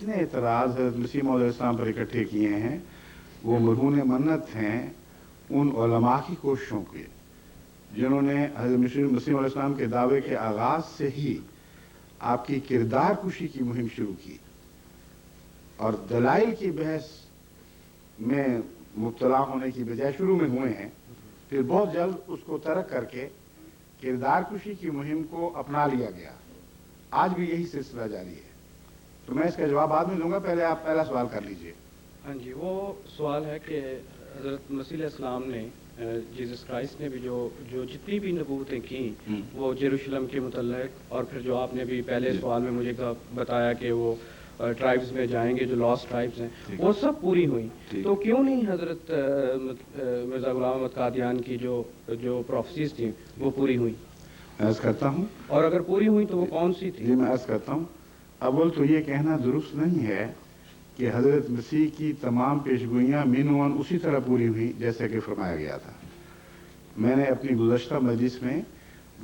जितने एतराज़ हज़रत मसीह मौद अलैहिस्सलाम पर इकट्ठे किए हैं वो मरहून मन्नत हैं उन उलमा की कोशिशों के, जिन्होंने हज़रत मसीह मौद अलैहिस्सलाम के दावे के आगाज़ से ही आपकी किरदार कुशी की मुहिम शुरू की और दलाइल की बहस में मुब्तला होने की बजाय शुरू में हुए हैं, फिर बहुत जल्द उसको तर्क करके किरदार कुशी की मुहिम को अपना लिया गया। आज भी यही सिलसिला जारी है। तो मैं इसका जवाब बाद में दूंगा, पहले आप पहला सवाल कर लीजिए। हाँ जी, वो सवाल है कि हज़रत मसीह अलैहिस्सलाम ने जीसस क्राइस्ट ने भी जो जितनी भी नबूवतें की वो जेरूशलम के मुतल्लिक़, और फिर जो आपने भी पहले सवाल में मुझे बताया कि वो ट्राइब्स में जाएंगे जो लॉस्ट ट्राइब्स हैं, वो सब पूरी हुई। तो क्यों नहीं हज़रत मिर्ज़ा ग़ुलाम अहमद कादियान की जो प्रोफेसीज थी वो पूरी हुई? अर्ज़ करता हूँ, और अगर पूरी हुई तो वो कौन सी थी? जी मैं अर्ज़ करता हूँ। अव्वल तो ये कहना दुरुस्त नहीं है कि हज़रत मसीह की तमाम पेशगोइयाँ मिनवन उसी तरह पूरी हुई जैसे कि फरमाया गया था। मैंने अपनी गुज़श्ता मजलिस में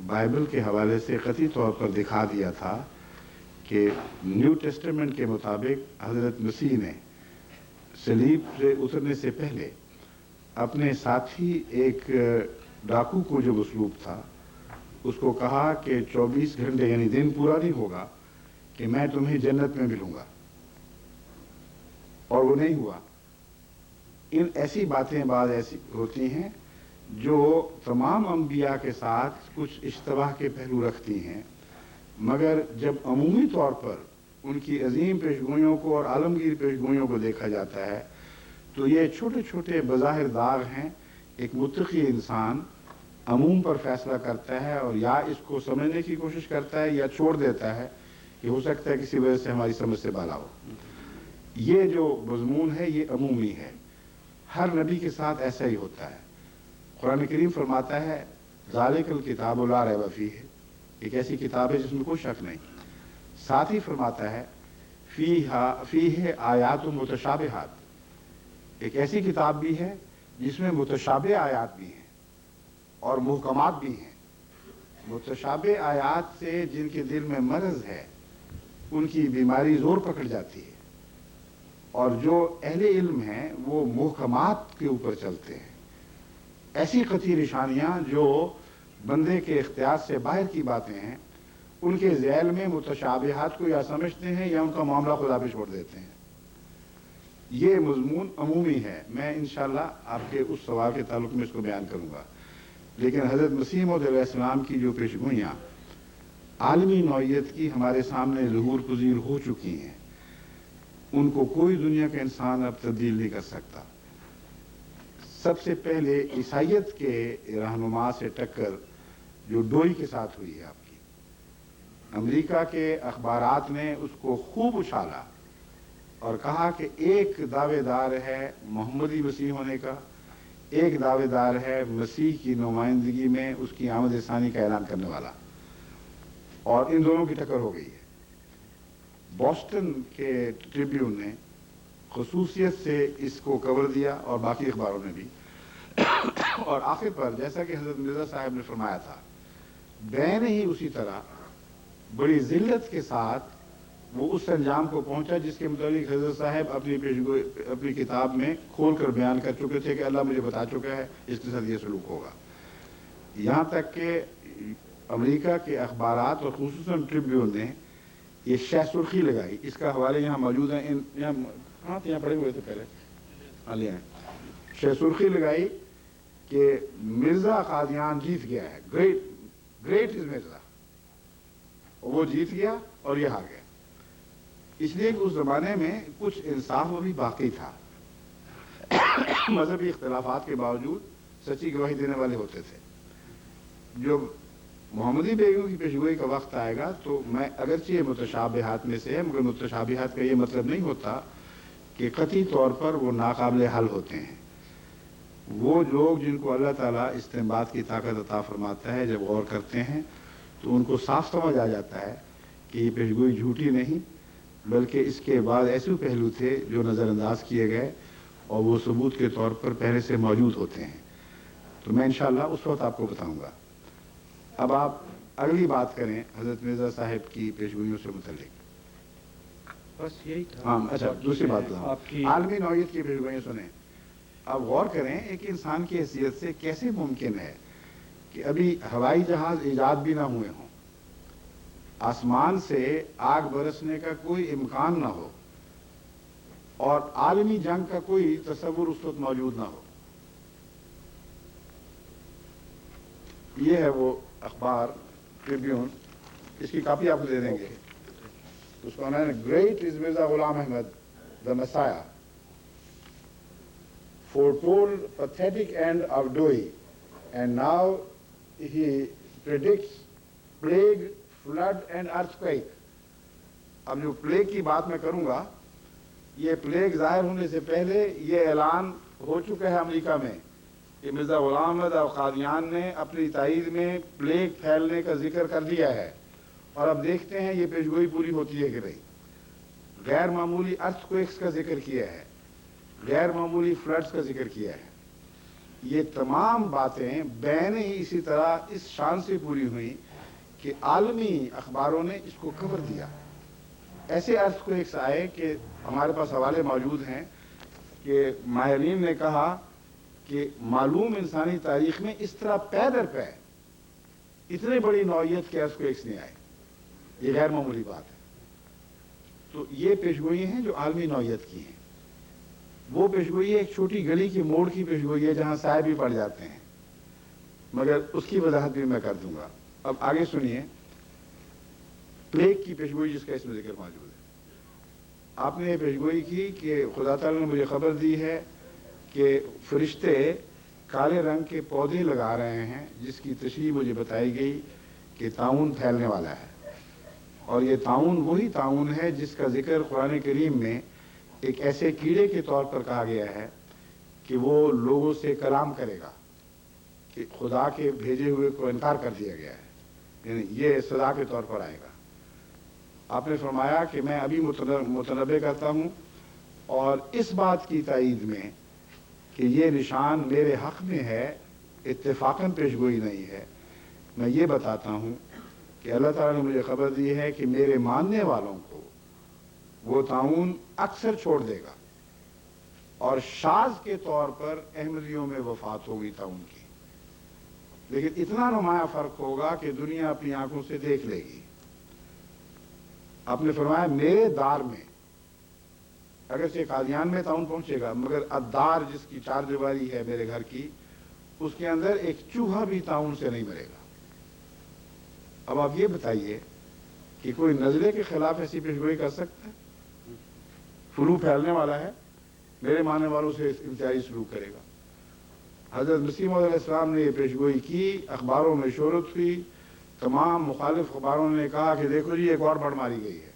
बाइबल के हवाले से क़तई तौर पर दिखा दिया था कि न्यू टेस्टामेंट के मुताबिक हज़रत मसीह ने सलीब से उतरने से पहले अपने साथी एक डाकू को जो उसलूब था उसको कहा कि 24 घंटे यानी दिन पूरा नहीं होगा कि मैं तुम्हें जन्नत में मिलूंगा, और वो नहीं हुआ। इन ऐसी बातें बाद ऐसी होती हैं जो तमाम अंबिया के साथ कुछ इश्तबाह के पहलू रखती हैं, मगर जब अमूमी तौर पर उनकी अजीम पेशगोइयों को और आलमगीर पेशगोइयों को देखा जाता है तो ये छोटे छोटे बज़ाहिर दाग हैं। एक मुत्तकी इंसान अमूम पर फैसला करता है और या इसको समझने की कोशिश करता है या छोड़ देता है कि हो सकता है किसी वजह से हमारी समझ से बाला हो। ये जो मज़मून है ये अमूमी है, हर नबी के साथ ऐसा ही होता है। कुरान करीम फरमाता है ज़ालिकल किताबु ला रैब फीह, एक ऐसी किताब है जिसमें कोई शक नहीं। साथ ही फरमाता है फीह आयात मुतशाबिहात, एक ऐसी किताब भी है जिसमें मुतशाबे आयात भी हैं और मुहकमात भी हैं। मुतशाबे आयात से जिनके दिल में मरज़ है उनकी बीमारी ज़ोर पकड़ जाती है, और जो अहले इल्म हैं वो मुहकमात के ऊपर चलते हैं। ऐसी क़तई निशानियाँ जो बंदे के इख्तियार से बाहर की बातें हैं उनके ज़ैल में मुतशाबिहात को या समझते हैं या उनका मामला खुदा पे छोड़ देते हैं। ये मज़मून अमूमी है। मैं इंशाअल्लाह आपके उस सवाल के ताल्लुक़ में इसको बयान करूँगा, लेकिन हज़रत मसीह मौद अलैहिस्सलाम की जो पेशगोइयाँ आलमी नौइयत की हमारे सामने ज़हूर पज़ीर हो चुकी हैं उनको कोई दुनिया का इंसान अब तब्दील नहीं कर सकता। सबसे पहले ईसाइयत के रहनुमा से टक्कर जो डोई के साथ हुई है आपकी, अमेरिका के अखबारात ने उसको खूब उछाला और कहा कि एक दावेदार है मोहम्मदी मसीह होने का, एक दावेदार है मसीह की नुमाइंदगी में उसकी आमद सानी का ऐलान करने वाला, और इन दोनों की टक्कर हो गई है। बॉस्टन के ट्रिब्यून ने खुसूसियत से इसको कवर दिया और बाकी अखबारों ने भी, और आखिर पर जैसा कि हज़रत मिर्ज़ा साहब ने फरमाया था, बैन ही उसी तरह बड़ी जिल्लत के साथ वो उस अंजाम को पहुंचा जिसके मुताबिक हज़रत साहब अपनी किताब में खोल कर बयान कर चुके थे कि अल्लाह मुझे बता चुका है इसके साथ ये सलूक होगा। यहाँ तक कि अमेरिका के अखबारात और खुसूसन ट्रिब्यून ने ये शह सुर्खी लगाई, इसका हवाले यहाँ मौजूद हैं, यहाँ पड़े हुए थे पहले, हाँ लिया है, शह सुर्खी लगाई कि मिर्ज़ा कादियान जीत गया है, ग्रेट इज मिर्ज़ा, और वो जीत गया और ये हार गया। इसलिए कि उस ज़माने में कुछ इंसाफ भी बाकी था। मजहबी इख्तलाफात के बावजूद सच्ची गवाही देने वाले होते थे। जो मोहम्मदी बेगम की पेशगोई का वक्त आएगा तो मैं अगरचे मुतशाबिहात में से है, मगर मुतशाबिहात का ये मतलब नहीं होता कि कतई तौर पर वो नाकाबिल हल होते हैं। वो लोग जिनको अल्लाह ताला इस्तिंबात की ताकत अता फरमाता है, जब गौर करते हैं तो उनको साफ समझ आ जाता है कि ये पेशगोई झूठी नहीं, बल्कि इसके बाद ऐसे पहलू थे जो नज़रअंदाज किए गए और वो सबूत के तौर पर पहले से मौजूद होते हैं। तो मैं इंशाअल्लाह उस वक्त आपको बताऊँगा। अब आप अगली बात करें हज़रत मिर्ज़ा साहब की पेशगोइयों से मुतल्लिक। بس یہی تھا. ہاں اچھا دوسری بات آپ کی عالمی نوعیت کی پیشگوئیاں سنیں. اب غور کریں ایک انسان کی حیثیت سے کیسے ممکن ہے کہ ابھی ہوائی جہاز ایجاد بھی نہ ہوئے ہوں, آسمان سے آگ برسنے کا کوئی امکان نہ ہو, اور عالمی جنگ کا کوئی تصور اس وقت موجود نہ ہو. یہ ہے وہ اخبار ٹریبیون, اس کی کاپی آپ کو دے دیں گے. اس کا نام ہے great is Mirza Ghulam Ahmad the مسایا, foretold pathetic end of Doi, and now he predicts plague, flood and earthquake. اب جو پلیگ کی بات میں کروں گا, یہ پلیگ ظاہر ہونے سے پہلے یہ اعلان ہو چکا ہے امریکہ میں کہ مرزا غلام احمد قادیان نے اپنی تائید میں پلیگ پھیلنے کا ذکر کر دیا ہے, اور اب دیکھتے ہیں یہ پیشگوئی پوری ہوتی ہے کہ نہیں. غیر معمولی ارتھ کویکس کا ذکر کیا ہے, غیر معمولی فلڈز کا ذکر کیا ہے. یہ تمام باتیں بین ہی اسی طرح اس شان سے پوری ہوئیں کہ عالمی اخباروں نے اس کو کور دیا. ایسے ارتھ کویکس آئے کہ ہمارے پاس حوالے موجود ہیں کہ ماہرین نے کہا کہ معلوم انسانی تاریخ میں اس طرح پے در پے اتنے بڑی نوعیت کے ارتھ کویکس نہیں آئے. یہ غیر معمولی بات ہے. تو یہ پیشگوئی ہیں جو عالمی نوعیت کی ہیں. وہ پیشگوئی ایک چھوٹی گلی کی موڑ کی پیشگوئی ہے جہاں سائے بھی پڑ جاتے ہیں, مگر اس کی وضاحت بھی میں کر دوں گا. اب آگے سنیے پلیگ کی پیشگوئی جس کا اس میں ذکر موجود ہے. آپ نے یہ پیشگوئی کی کہ خدا تعالیٰ نے مجھے خبر دی ہے کہ فرشتے کالے رنگ کے پودے لگا رہے ہیں جس کی تشریح مجھے بتائی گئی کہ طاعون پھیلنے والا ہے. اور یہ طاعون وہی طاعون ہے جس کا ذکر قرآن کریم میں ایک ایسے کیڑے کے طور پر کہا گیا ہے کہ وہ لوگوں سے کلام کرے گا, کہ خدا کے بھیجے ہوئے کو انکار کر دیا گیا ہے, یعنی یہ سزا کے طور پر آئے گا. آپ نے فرمایا کہ میں ابھی متنبع کرتا ہوں, اور اس بات کی تائید میں کہ یہ نشان میرے حق میں ہے, اتفاقاً پیشگوئی نہیں ہے, میں یہ بتاتا ہوں کہ اللہ تعالیٰ نے مجھے خبر دی ہے کہ میرے ماننے والوں کو وہ طاعون اکثر چھوڑ دے گا, اور شاذ کے طور پر احمدیوں میں وفات ہوگی طاعون کی, لیکن اتنا نمایاں فرق ہوگا کہ دنیا اپنی آنکھوں سے دیکھ لے گی. آپ نے فرمایا میرے دار میں اگرچہ قادیان میں طاعون پہنچے گا, مگر الدار جس کی چار دیواری ہے میرے گھر کی, اس کے اندر ایک چوہا بھی طاعون سے نہیں مرے گا. اب آپ یہ بتائیے کہ کوئی نظرے کے خلاف ایسی پیشگوئی کر سکتا ہے؟ فلو پھیلنے والا ہے, میرے ماننے والوں سے امتیازی سلوک کرے گا. حضرت مسیح موعود علیہ السلام نے یہ پیشگوئی کی, اخباروں میں شہرت ہوئی, تمام مخالف اخباروں نے کہا کہ دیکھو جی ایک اور بڑھ ماری گئی ہے.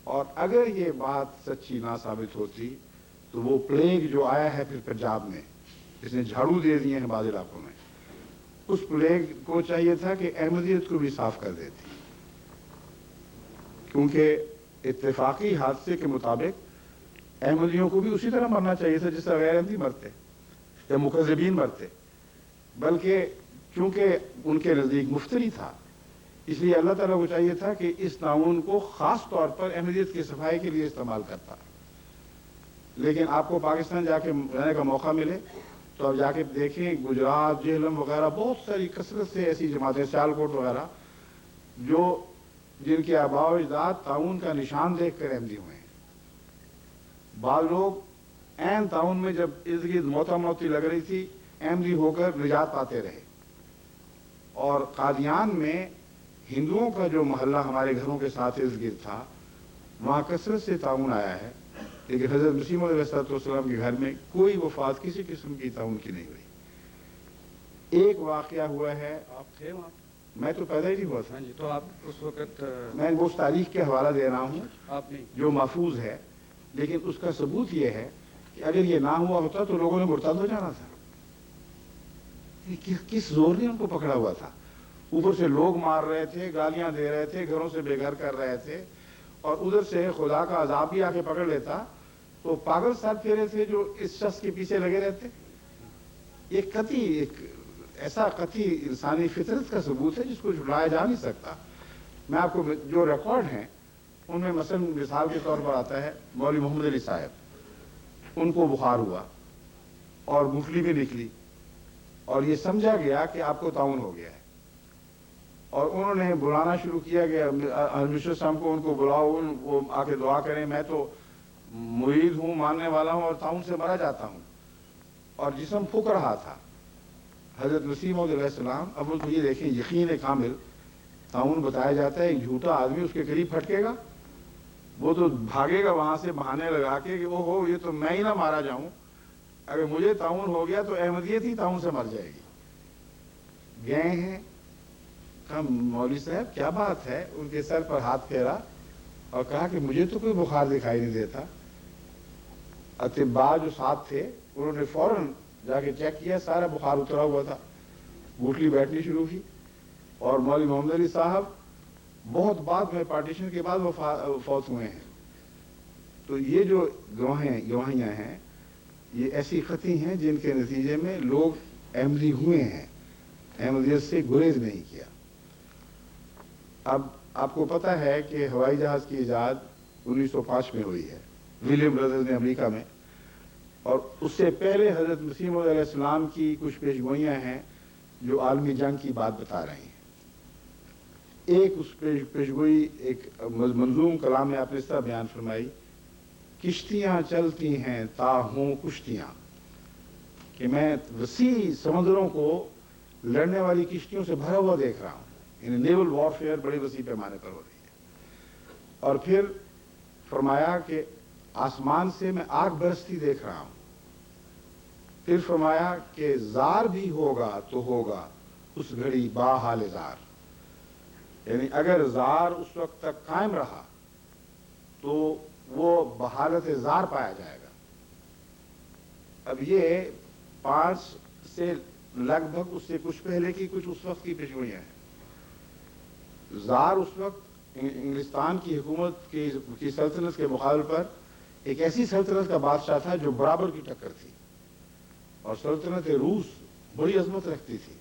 اور اگر یہ بات سچی نہ ثابت ہوتی تو وہ پلیگ جو آیا ہے پھر پنجاب میں, جس نے جھاڑو دے دیے ہیں بعض علاقوں میں, اس پلیگ کو چاہیے تھا کہ احمدیت کو بھی صاف کر دیتی, کیونکہ اتفاقی حادثے کے مطابق احمدیوں کو بھی اسی طرح مرنا چاہیے تھا جس طرح غیر احمدی مرتے یا مکذبین مرتے, بلکہ چونکہ ان کے نزدیک مفتری تھا, اس لیے اللہ تعالیٰ کو چاہیے تھا کہ اس طاعون کو خاص طور پر احمدیت کی صفائی کے لیے استعمال کرتا. لیکن آپ کو پاکستان جا کے رہنے کا موقع ملے تو اب جا کے دیکھیں, گجرات, جہلم وغیرہ بہت ساری کثرت سے ایسی جماعتیں, سیالکوٹ وغیرہ, جو جن کے آباء و اجداد طاعون کا نشان دیکھ کر احمدی ہوئے ہیں. بعض لوگ عین طاعون میں جب ارد گرد موتی لگ رہی تھی احمدی ہو کر نجات پاتے رہے. اور قادیان میں ہندوؤں کا جو محلہ ہمارے گھروں کے ساتھ ارد گرد تھا, وہاں کثرت سے طاعون آیا ہے, لیکن حضرت مسیح موعود علیہ السلام کے گھر میں کوئی وفات کسی قسم کی طاعون کی نہیں ہوئی. ایک واقعہ ہوا ہے, آپ تھے وہاں؟ میں تو پیدا ہی نہیں ہوا تھا. ہاں جی, تو آپ اس وقت میں وہ اس تاریخ کے حوالہ دے رہا ہوں آپ نہیں جو محفوظ ہے, لیکن اس کا ثبوت یہ ہے کہ اگر یہ نہ ہوا ہوتا تو لوگوں نے مرتد ہو جانا تھا. کس زور نے ان کو پکڑا ہوا تھا؟ اوپر سے لوگ مار رہے تھے, گالیاں دے رہے تھے, گھروں سے بے گھر کر رہے تھے, اور ادھر سے خدا کا عذاب بھی آ کے پکڑ لیتا تو پاگل ساتھ پھیرے تھے جو اس شخص کے پیچھے لگے رہتے. یہ قطعی ایک ایسا قطعی انسانی فطرت کا ثبوت ہے جس کو جھٹلایا جا نہیں سکتا. میں آپ کو جو ریکارڈ ہیں ان میں مثلا مثال کے طور پر آتا ہے مولوی محمد علی صاحب, ان کو بخار ہوا اور مفلی بھی نکلی اور یہ سمجھا گیا کہ آپ کو طاعون ہو گیا ہے, اور انہوں نے بلانا شروع کیا کہ مشر صاحب کو, ان کو بلاؤ, وہ آ کے دعا کریں, میں تو مرید ہوں, ماننے والا ہوں اور طاعون سے مرا جاتا ہوں. اور جسم پھک رہا تھا. حضرت مسیح موعود علیہ السلام, اب تو یہ دیکھیں یقین کامل, طاعون بتایا جاتا ہے ایک جھوٹا آدمی اس کے قریب پھٹکے گا, وہ تو بھاگے گا وہاں سے بہانے لگا کے کہ او ہو یہ تو میں ہی نہ مارا جاؤں, اگر مجھے طاعون ہو گیا تو احمدیت ہی طاعون سے مر جائے گی. گئے ہیں, کہا مولوی صاحب کیا بات ہے, ان کے سر پر ہاتھ پھیرا اور کہا کہ مجھے تو کوئی بخار دکھائی نہیں دیتا. اطباء جو ساتھ تھے انہوں نے فوراً جا کے چیک کیا, سارا بخار اترا ہوا تھا, گھٹلی بیٹھنی شروع کی. اور مولوی محمد علی صاحب بہت بعد میں پارٹیشن کے بعد وہ فوت ہوئے ہیں. تو یہ جو گواہیاں ہیں یہ ایسی خطی ہیں جن کے نتیجے میں لوگ احمدی ہوئے ہیں, احمدیت سے گریز نہیں کیا. اب آپ کو پتہ ہے کہ ہوائی جہاز کی ایجاد 1905 میں ہوئی ہے, ولیم برادرز نے امریکہ میں, اور اس سے پہلے حضرت مسیح موعود علیہ السلام کی کچھ پیشگوئیاں ہیں جو عالمی جنگ کی بات بتا رہی ہیں. ایک اس پیشگوئی ایک منظوم کلام میں آپ نے اس طرح بیان فرمائی, کشتیاں چلتی ہیں تا ہوں کشتیاں, کہ میں وسیع سمندروں کو لڑنے والی کشتیوں سے بھرا ہوا دیکھ رہا ہوں. یعنی نیول وارفیئر بڑے وسیع پیمانے پر ہو رہی ہے. اور پھر فرمایا کہ آسمان سے میں آگ برستی دیکھ رہا ہوں. پھر فرمایا کہ زار بھی ہوگا تو ہوگا اس گھڑی با حال زار, یعنی اگر زار اس وقت تک قائم رہا تو وہ بحالت زار پایا جائے گا. اب یہ 5 سے لگ بھگ اس سے کچھ پہلے کی کچھ اس وقت کی پیشگوئیاں ہیں. زار اس وقت انگلستان کی حکومت کی سلطنت کے مقابل پر ایک ایسی سلطنت کا بادشاہ تھا جو برابر کی ٹکر تھی, اور سلطنت روس بڑی عظمت رکھتی تھی.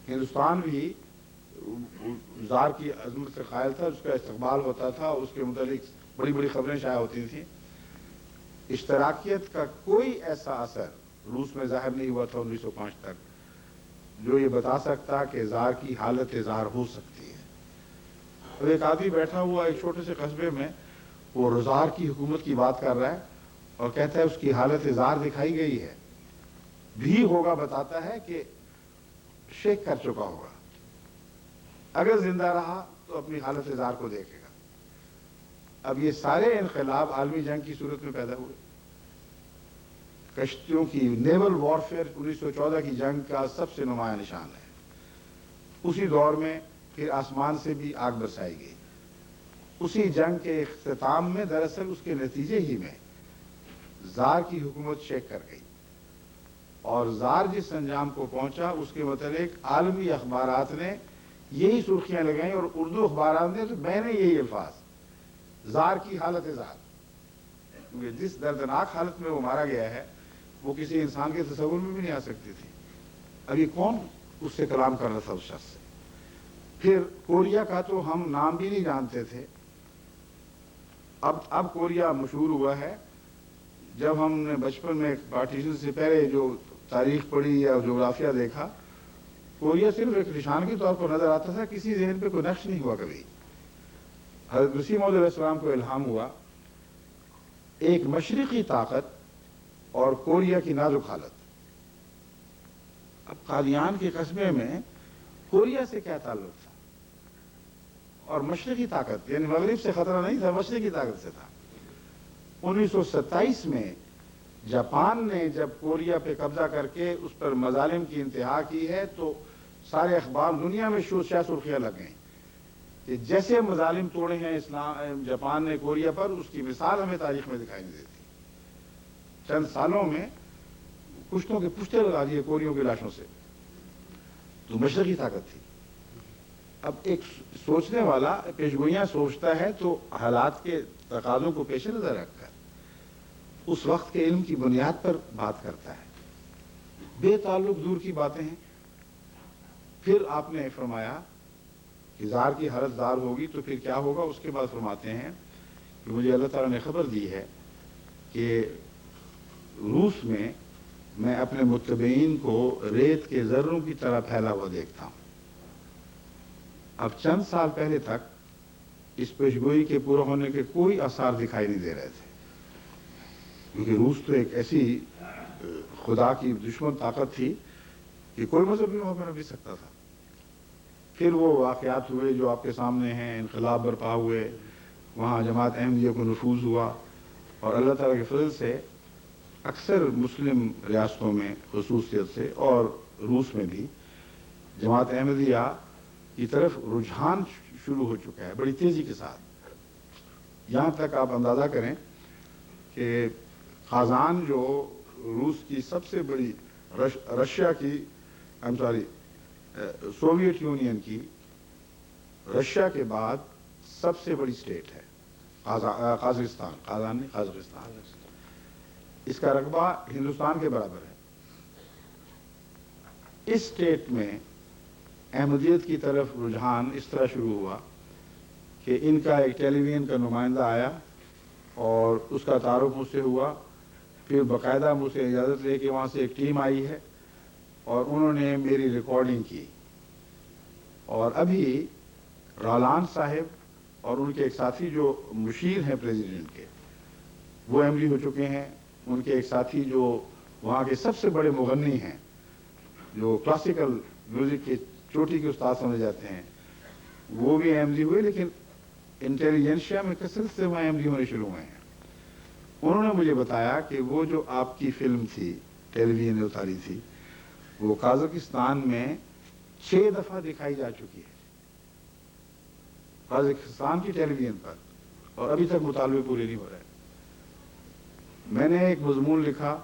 ہندوستان بھی زار کی عظمت سے قائل تھا, اس کا استقبال ہوتا تھا, اس کے متعلق بڑی بڑی خبریں شائع ہوتی تھیں. اشتراکیت کا کوئی ایسا اثر روس میں ظاہر نہیں ہوا تھا 1905 تک جو یہ بتا سکتا کہ زار کی حالت زار ہو سکتی ہے. اور ایک آدمی بیٹھا ہوا ایک چھوٹے سے قصبے میں, وہ زار کی حکومت کی بات کر رہا ہے اور کہتا ہے اس کی حالت زار دکھائی گئی ہے, بھی ہوگا بتاتا ہے کہ شیک کر چکا ہوگا, اگر زندہ رہا تو اپنی حالت زار کو دیکھے گا. اب یہ سارے انقلاب عالمی جنگ کی صورت میں پیدا ہوئے. کشتیوں کی نیول وارفیئر 1914 کی جنگ کا سب سے نمایاں نشان ہے. اسی دور میں پھر آسمان سے بھی آگ برسائی گئی. اسی جنگ کے اختتام میں دراصل اس کے نتیجے ہی میں زار کی حکومت شیک کر گئی, اور زار جس انجام کو پہنچا اس کے متعلق عالمی اخبارات نے یہی سرخیاں لگائیں, اور اردو اخبارات نے تو بینے یہی الفاظ, زار کی حالت زار. کیونکہ جس دردناک حالت میں وہ مارا گیا ہے وہ کسی انسان کے تصور میں بھی نہیں آ سکتی تھی. اب یہ کون اس سے کلام کر رہا تھا اس شخص سے. پھر کوریا کا تو ہم نام بھی نہیں جانتے تھے. اب کوریا مشہور ہوا ہے. جب ہم نے بچپن میں پارٹیشن سے پہلے جو تاریخ پڑھی یا جغرافیہ دیکھا, کوریا صرف ایک نشان کے طور پر نظر آتا تھا, کسی ذہن پہ کوئی نقش نہیں ہوا کبھی. حضرت مسیح موعود علیہ السلام کو الہام ہوا ایک مشرقی طاقت اور کوریا کی نازک حالت. اب قادیان کے قصبے میں کوریا سے کیا تعلق تھا, اور مشرقی طاقت یعنی مغرب سے خطرہ نہیں تھا, مشرقی طاقت سے تھا. 1927 میں جاپان نے جب کوریا پہ قبضہ کر کے اس پر مظالم کی انتہا کی ہے تو سارے اخبار دنیا میں شورشا سرخیاں لگ گئیں کہ جیسے مظالم توڑے ہیں جاپان نے کوریا پر, اس کی مثال ہمیں تاریخ میں دکھائی نہیں دیتی. چند سالوں میں کشتوں کے پشتے لگا دیے کوریوں کی لاشوں سے. تو مشرقی طاقت تھی. اب ایک سوچنے والا پیشگوئیاں سوچتا ہے تو حالات کے تقاضوں کو پیش نظر رکھ کر اس وقت کے علم کی بنیاد پر بات کرتا ہے. بے تعلق دور کی باتیں ہیں. پھر آپ نے فرمایا کہ زار کی حالت زار ہوگی تو پھر کیا ہوگا. اس کے بعد فرماتے ہیں کہ مجھے اللہ تعالیٰ نے خبر دی ہے کہ روس میں اپنے متبعین کو ریت کے ذروں کی طرح پھیلا ہوا دیکھتا ہوں. اب چند سال پہلے تک اس پیشگوئی کے پورا ہونے کے کوئی آثار دکھائی نہیں دے رہے تھے، کیونکہ روس تو ایک ایسی خدا کی دشمن طاقت تھی کہ کوئی مذہب نہیں ہو بھی سکتا تھا. پھر وہ واقعات ہوئے جو آپ کے سامنے ہیں، انقلاب برپا ہوئے، وہاں جماعت احمدیہ کو نفوذ ہوا، اور اللہ تعالیٰ کے فضل سے اکثر مسلم ریاستوں میں خصوصیت سے اور روس میں بھی جماعت احمدیہ کی طرف رجحان شروع ہو چکا ہے بڑی تیزی کے ساتھ. یہاں تک آپ اندازہ کریں کہ قازان جو روس کی سب سے بڑی رشیا کی سوویت یونین کی رشیا کے بعد سب سے بڑی اسٹیٹ ہے قازقستان. قازان نہیں، قازقستان. اس کا رقبہ ہندوستان کے برابر ہے. اس اسٹیٹ میں احمدیت کی طرف رجحان اس طرح شروع ہوا کہ ان کا ایک ٹیلی ویژن کا نمائندہ آیا اور اس کا تعارف مجھ سے ہوا. پھر باقاعدہ مجھ سے اجازت لے کے وہاں سے ایک ٹیم آئی ہے اور انہوں نے میری ریکارڈنگ کی. اور ابھی رولان صاحب اور ان کے ایک ساتھی جو مشیر ہیں پریزیڈنٹ کے، وہ ایم ڈی ہو چکے ہیں. ان کے ایک ساتھی جو وہاں کے سب سے بڑے مغنی ہیں، جو کلاسیکل میوزک کے چوٹی کے استاد سمجھے جاتے ہیں، وہ بھی ایم ڈی ہوئے. لیکن انٹیلیجنشیا میں کثرت سے وہاں ایم ڈی ہونے شروع ہوئے ہیں. انہوں نے مجھے بتایا کہ وہ جو آپ کی فلم تھی، ٹیلی ویژن نے اتاری تھی، وہ قازقستان میں 6 دفعہ دکھائی جا چکی ہے، قازقستان کی ٹیلی ویژن پر، اور ابھی تک مطالبے پورے نہیں ہو رہے. میں نے ایک مضمون لکھا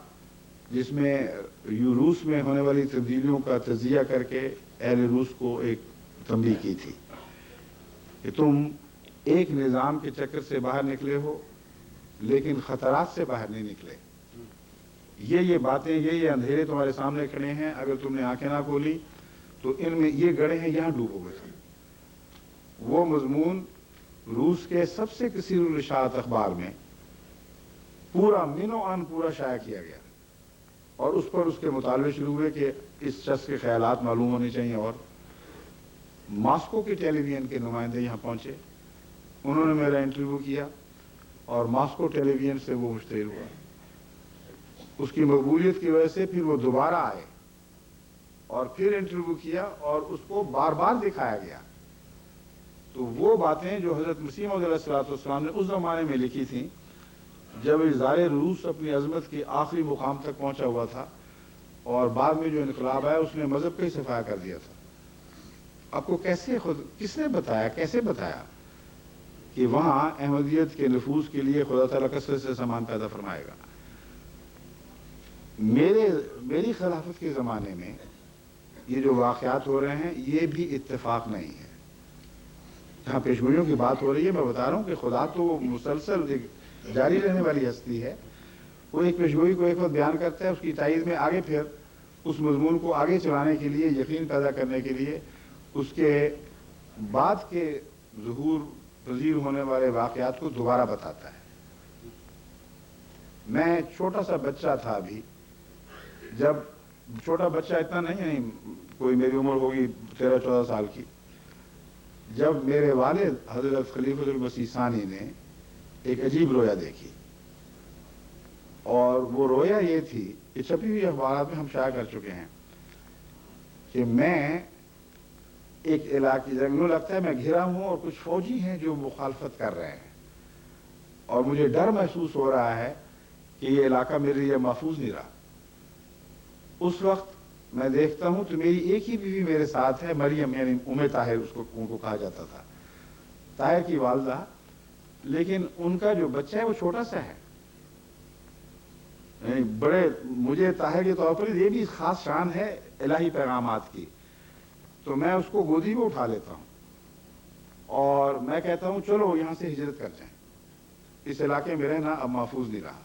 جس میں روس میں ہونے والی تبدیلیوں کا تجزیہ کر کے اہل روس کو ایک تنبیہ کی تھی کہ تم ایک نظام کے چکر سے باہر نکلے ہو لیکن خطرات سے باہر نہیں نکلے. یہ باتیں، یہ اندھیرے تمہارے سامنے کھڑے ہیں، اگر تم نے آنکھیں نہ کھولی تو ان میں یہ گڑھے ہیں، یہاں ڈوبو گے تم. وہ مضمون روس کے سب سے کثیر الاشاعت اخبار میں پورا منو عن پورا شائع کیا گیا، اور اس پر اس کے مطالبے شروع ہوئے کہ اس شخص کے خیالات معلوم ہونے چاہیے. اور ماسکو کے ٹیلی ویژن کے نمائندے یہاں پہنچے، انہوں نے میرا انٹرویو کیا اور ماسکو ٹیلی ویژن سے وہ مشتہر ہوا. اس کی مقبولیت کی وجہ سے پھر وہ دوبارہ آئے اور پھر انٹرویو کیا اور اس کو بار بار دکھایا گیا. تو وہ باتیں جو حضرت مسیح موعود علیہ السلام نے اس زمانے میں لکھی تھیں جب اظہار روس اپنی عظمت کے آخری مقام تک پہنچا ہوا تھا، اور بعد میں جو انقلاب آیا اس نے مذہب کا ہی صفایا کر دیا تھا. آپ کو کس نے بتایا، کیسے بتایا کہ وہاں احمدیت کے نفوذ کے لیے خدا تعالیٰ کثرت سے سامان پیدا فرمائے گا؟ میری خلافت کے زمانے میں یہ جو واقعات ہو رہے ہیں یہ بھی اتفاق نہیں ہے. جہاں پیشگوئیوں کی بات ہو رہی ہے، میں بتا رہا ہوں کہ خدا تو مسلسل ایک جاری رہنے والی ہستی ہے. وہ ایک پیشگوئی کو ایک وقت بیان کرتا ہے، اس کی تائید میں آگے پھر اس مضمون کو آگے چلانے کے لیے، یقین پیدا کرنے کے لیے اس کے بعد کے ظہور پذیر ہونے والے واقعات کو دوبارہ بتاتا ہے. میں چھوٹا سا بچہ تھا ابھی، جب چھوٹا بچہ اتنا نہیں، کوئی میری عمر ہوگی 13-14 سال کی، جب میرے والد حضرت خلیفۃ المسیح ثانی نے ایک عجیب رویا دیکھی. اور وہ رویا یہ تھی کہ چھپی ہوئی اخبارات میں ہم شائع کر چکے ہیں کہ میں ایک علاقے جنگلوں لگتا ہے میں گھرا ہوں اور کچھ فوجی ہیں جو مخالفت کر رہے ہیں، اور مجھے ڈر محسوس ہو رہا ہے کہ یہ علاقہ میرے لیے محفوظ نہیں رہا. اس وقت میں دیکھتا ہوں تو میری ایک ہی بیوی میرے ساتھ ہے، مریم، یعنی طاہر ان کو کہا جاتا تھا، طاہر کی والدہ. لیکن ان کا جو بچہ ہے وہ چھوٹا سا ہے. مجھے طاہر کے طور پر یہ بھی خاص شان ہے الہی پیغامات کی، تو میں اس کو گودی میں اٹھا لیتا ہوں اور میں کہتا ہوں چلو یہاں سے ہجرت کر جائیں، اس علاقے میں رہنا اب محفوظ نہیں رہا،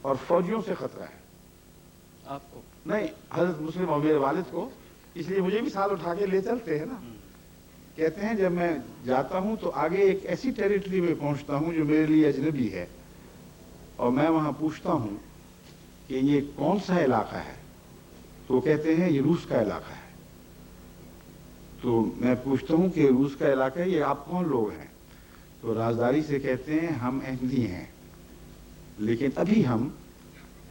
اور فوجیوں سے خطرہ ہے. آپ کو نہیں، حضرت مسلم اور میرے والد کو، اس لیے مجھے بھی ساتھ اٹھا کے لے چلتے ہیں نا. کہتے ہیں جب میں جاتا ہوں تو آگے ایک ایسی ٹیریٹری میں پہنچتا ہوں جو میرے لیے اجنبی ہے، اور میں وہاں پوچھتا ہوں کہ یہ کون سا علاقہ ہے، تو کہتے ہیں یہ روس کا علاقہ ہے۔ تو میں پوچھتا ہوں کہ روس کا علاقہ ہے، یہ آپ کون لوگ ہیں؟ تو رازداری سے کہتے ہیں ہم احمدی ہیں، لیکن ابھی ہم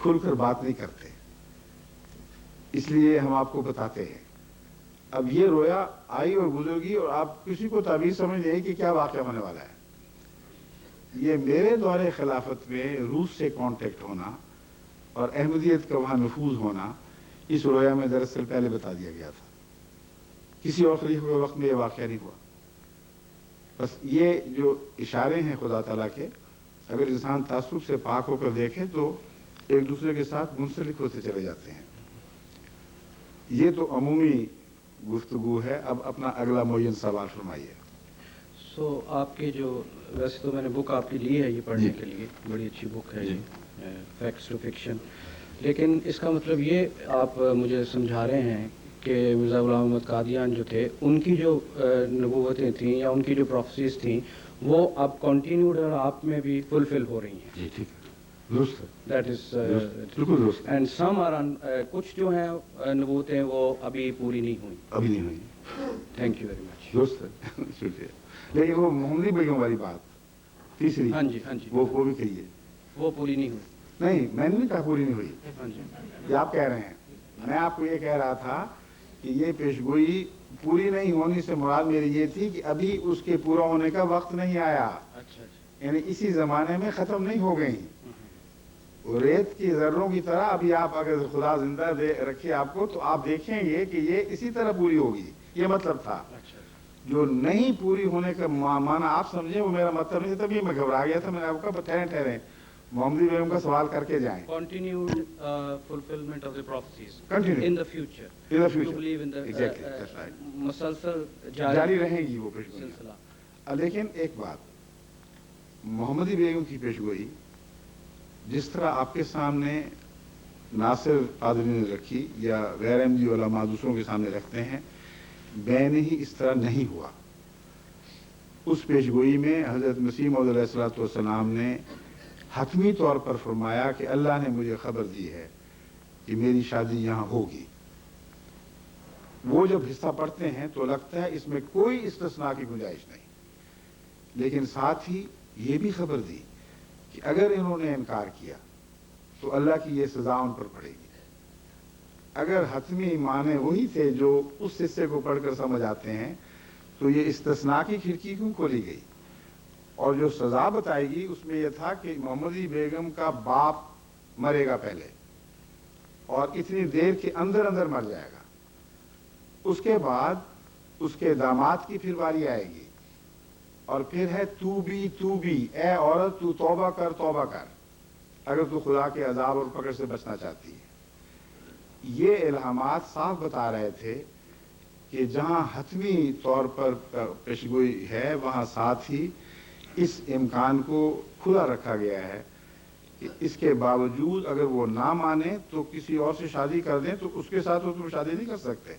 کھل کر بات نہیں کرتے، اس لیے ہم آپ کو بتاتے ہیں۔ اب یہ رویا آئی اور گزر گئی، اور آپ کسی کو تعبیر سمجھ نہیں کہ کیا واقعہ ہونے والا ہے۔ یہ میرے دور خلافت میں روس سے کانٹیکٹ ہونا اور احمدیت کا وہاں نفوذ ہونا اس رویا میں دراصل پہلے بتا دیا گیا تھا۔ کسی اور خلیفہ کے وقت میں یہ واقعہ نہیں ہوا۔ بس یہ جو اشارے ہیں خدا تعالیٰ کے، اگر انسان تعصب سے پاک ہو کر دیکھے تو ایک دوسرے کے ساتھ منسلک ہوتے چلے جاتے ہیں۔ یہ تو عمومی گفتگو ہے۔ اب اپنا اگلا معین سوال فرمائیے۔ سو آپ کے جو، ویسے تو میں نے بک آپ کی لی ہے یہ پڑھنے کے لیے، بڑی اچھی بک ہے یہ، فیکٹس ٹو فکشن، لیکن اس کا مطلب یہ آپ مجھے سمجھا رہے ہیں کہ مرزا غلام محمد قادیان جو تھے ان کی جو نبوتیں تھیں یا ان کی جو پروفیسیز تھیں وہ اب کنٹینیوڈ اور آپ میں بھی فلفل ہو رہی ہیں۔ جی ٹھیک ہے، درست ہے، دیٹ از بالکل درست ہے۔ اینڈ سم آر، کچھ جو ہیں نبوتیں وہ ابھی پوری نہیں ہوئی۔ ابھی نہیں ہوئی، تھینک یو ویری مچ۔ درست ہے، شکریہ۔ لیکن وہ محمدی بیگم والی بات تیسری، ہاں جی ہاں جی، وہ بھی کہیے۔ وہ پوری نہیں ہوئی۔ نہیں، میں نے نہیں کہا پوری نہیں ہوئی، ہاں جی، یہ آپ کہہ رہے ہیں۔ میں آپ کو یہ کہہ رہا تھا کہ یہ پیشگوئی پوری نہیں ہونے سے مراد میری یہ تھی کہ ابھی اس کے پورا ہونے کا وقت نہیں آیا، اچھا اچھا، یعنی اسی زمانے میں ختم نہیں ہو گئی۔ ریت کی ذروں کی طرح ابھی آپ اگر خدا زندہ رکھے آپ کو تو آپ دیکھیں گے کہ یہ اسی طرح پوری ہوگی، یہ مطلب تھا۔ اچھا، جو نہیں پوری ہونے کا معنی آپ سمجھیں وہ میرا مطلب نہیں تھا، تبھی میں گھبرا گیا تھا۔ میں نے آپ کو ٹھہریں محمدی بیگم کا سوال کر کے جائیں۔ continued fulfillment of the prophecies Continue. in the future. In the future. You believe in the Exactly, that's right. مسلسل جاری رہیں گی وہ پیشگوئی۔ سلسلہ۔ لیکن ایک بات، محمدی بیگم کی پیشگوئی جس طرح آپ کے سامنے ناصر قادری نے رکھی یا غیر احمدی علماء دوسروں کے سامنے رکھتے ہیں، بین ہی اس طرح نہیں ہوا۔ اس پیشگوئی میں حضرت مسیح موعود علیہ السلام نے حتمی طور پر فرمایا کہ اللہ نے مجھے خبر دی ہے کہ میری شادی یہاں ہوگی۔ وہ جب حصہ پڑھتے ہیں تو لگتا ہے اس میں کوئی استثناء کی گنجائش نہیں، لیکن ساتھ ہی یہ بھی خبر دی کہ اگر انہوں نے انکار کیا تو اللہ کی یہ سزا ان پر پڑے گی۔ اگر حتمی معنی وہی تھے جو اس حصے کو پڑھ کر سمجھ آتے ہیں تو یہ استثناء کی کھڑکی کیوں کھولی گئی؟ اور جو سزا بتائی گئی اس میں یہ تھا کہ محمدی بیگم کا باپ مرے گا پہلے، اور اتنی دیر کے اندر اندر مر جائے گا۔ اس کے بعد اس کے داماد کی پھر باری آئے گی، اور پھر ہے تو بھی اے عورت تو توبہ کر اگر تو خدا کے عذاب اور پکڑ سے بچنا چاہتی ہے۔ یہ الہامات صاف بتا رہے تھے کہ جہاں حتمی طور پر پیشگوئی ہے وہاں ساتھ ہی اس امکان کو کھلا رکھا گیا ہے کہ اس کے باوجود اگر وہ نہ مانے تو کسی اور سے شادی کر دیں تو اس کے ساتھ وہ تم شادی نہیں کر سکتے،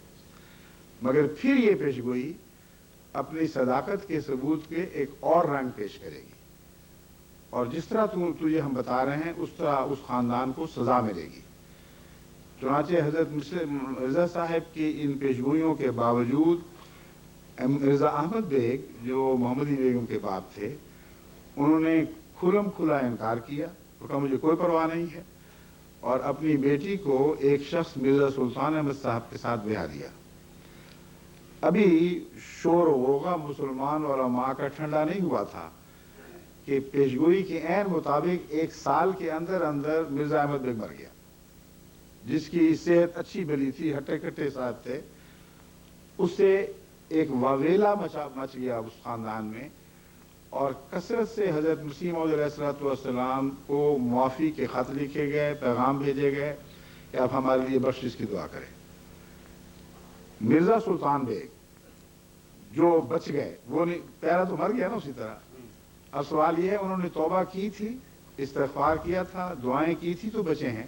مگر پھر یہ پیشگوئی اپنی صداقت کے ثبوت کے ایک اور رنگ پیش کرے گی، اور جس طرح تجھے ہم بتا رہے ہیں اس طرح اس خاندان کو سزا ملے گی۔ چنانچہ حضرت مرزا صاحب کی ان پیشگوئیوں کے باوجود مرزا احمد بیگ جو محمدی بیگم کے باپ تھے انہوں نے کھلم کھلا انکار کیا، وہ کہا مجھے کوئی پرواہ نہیں ہے، اور اپنی بیٹی کو ایک شخص مرزا سلطان احمد صاحب کے ساتھ بیاہ دیا۔ ابھی شور و غوغا مسلمان علماء کا ٹھنڈا نہیں ہوا تھا کہ پیشگوئی کے عین مطابق 1 سال کے اندر اندر مرزا احمد بیگ مر گیا، جس کی صحت اچھی بلی تھی، ہٹے کٹے صاحب تھے۔ اس سے ایک واویلا مچ گیا اس خاندان میں، اور کثرت سے حضرت مسیح موعود علیہ السلام کو معافی کے خط لکھے گئے، پیغام بھیجے گئے کہ آپ ہمارے لیے بخشش کی دعا کریں۔ مرزا سلطان بیگ جو بچ گئے، وہ پہلا تو مر گیا نا اسی طرح۔ اب سوال یہ ہے انہوں نے توبہ کی تھی، استغفار کیا تھا، دعائیں کی تھی تو بچے ہیں،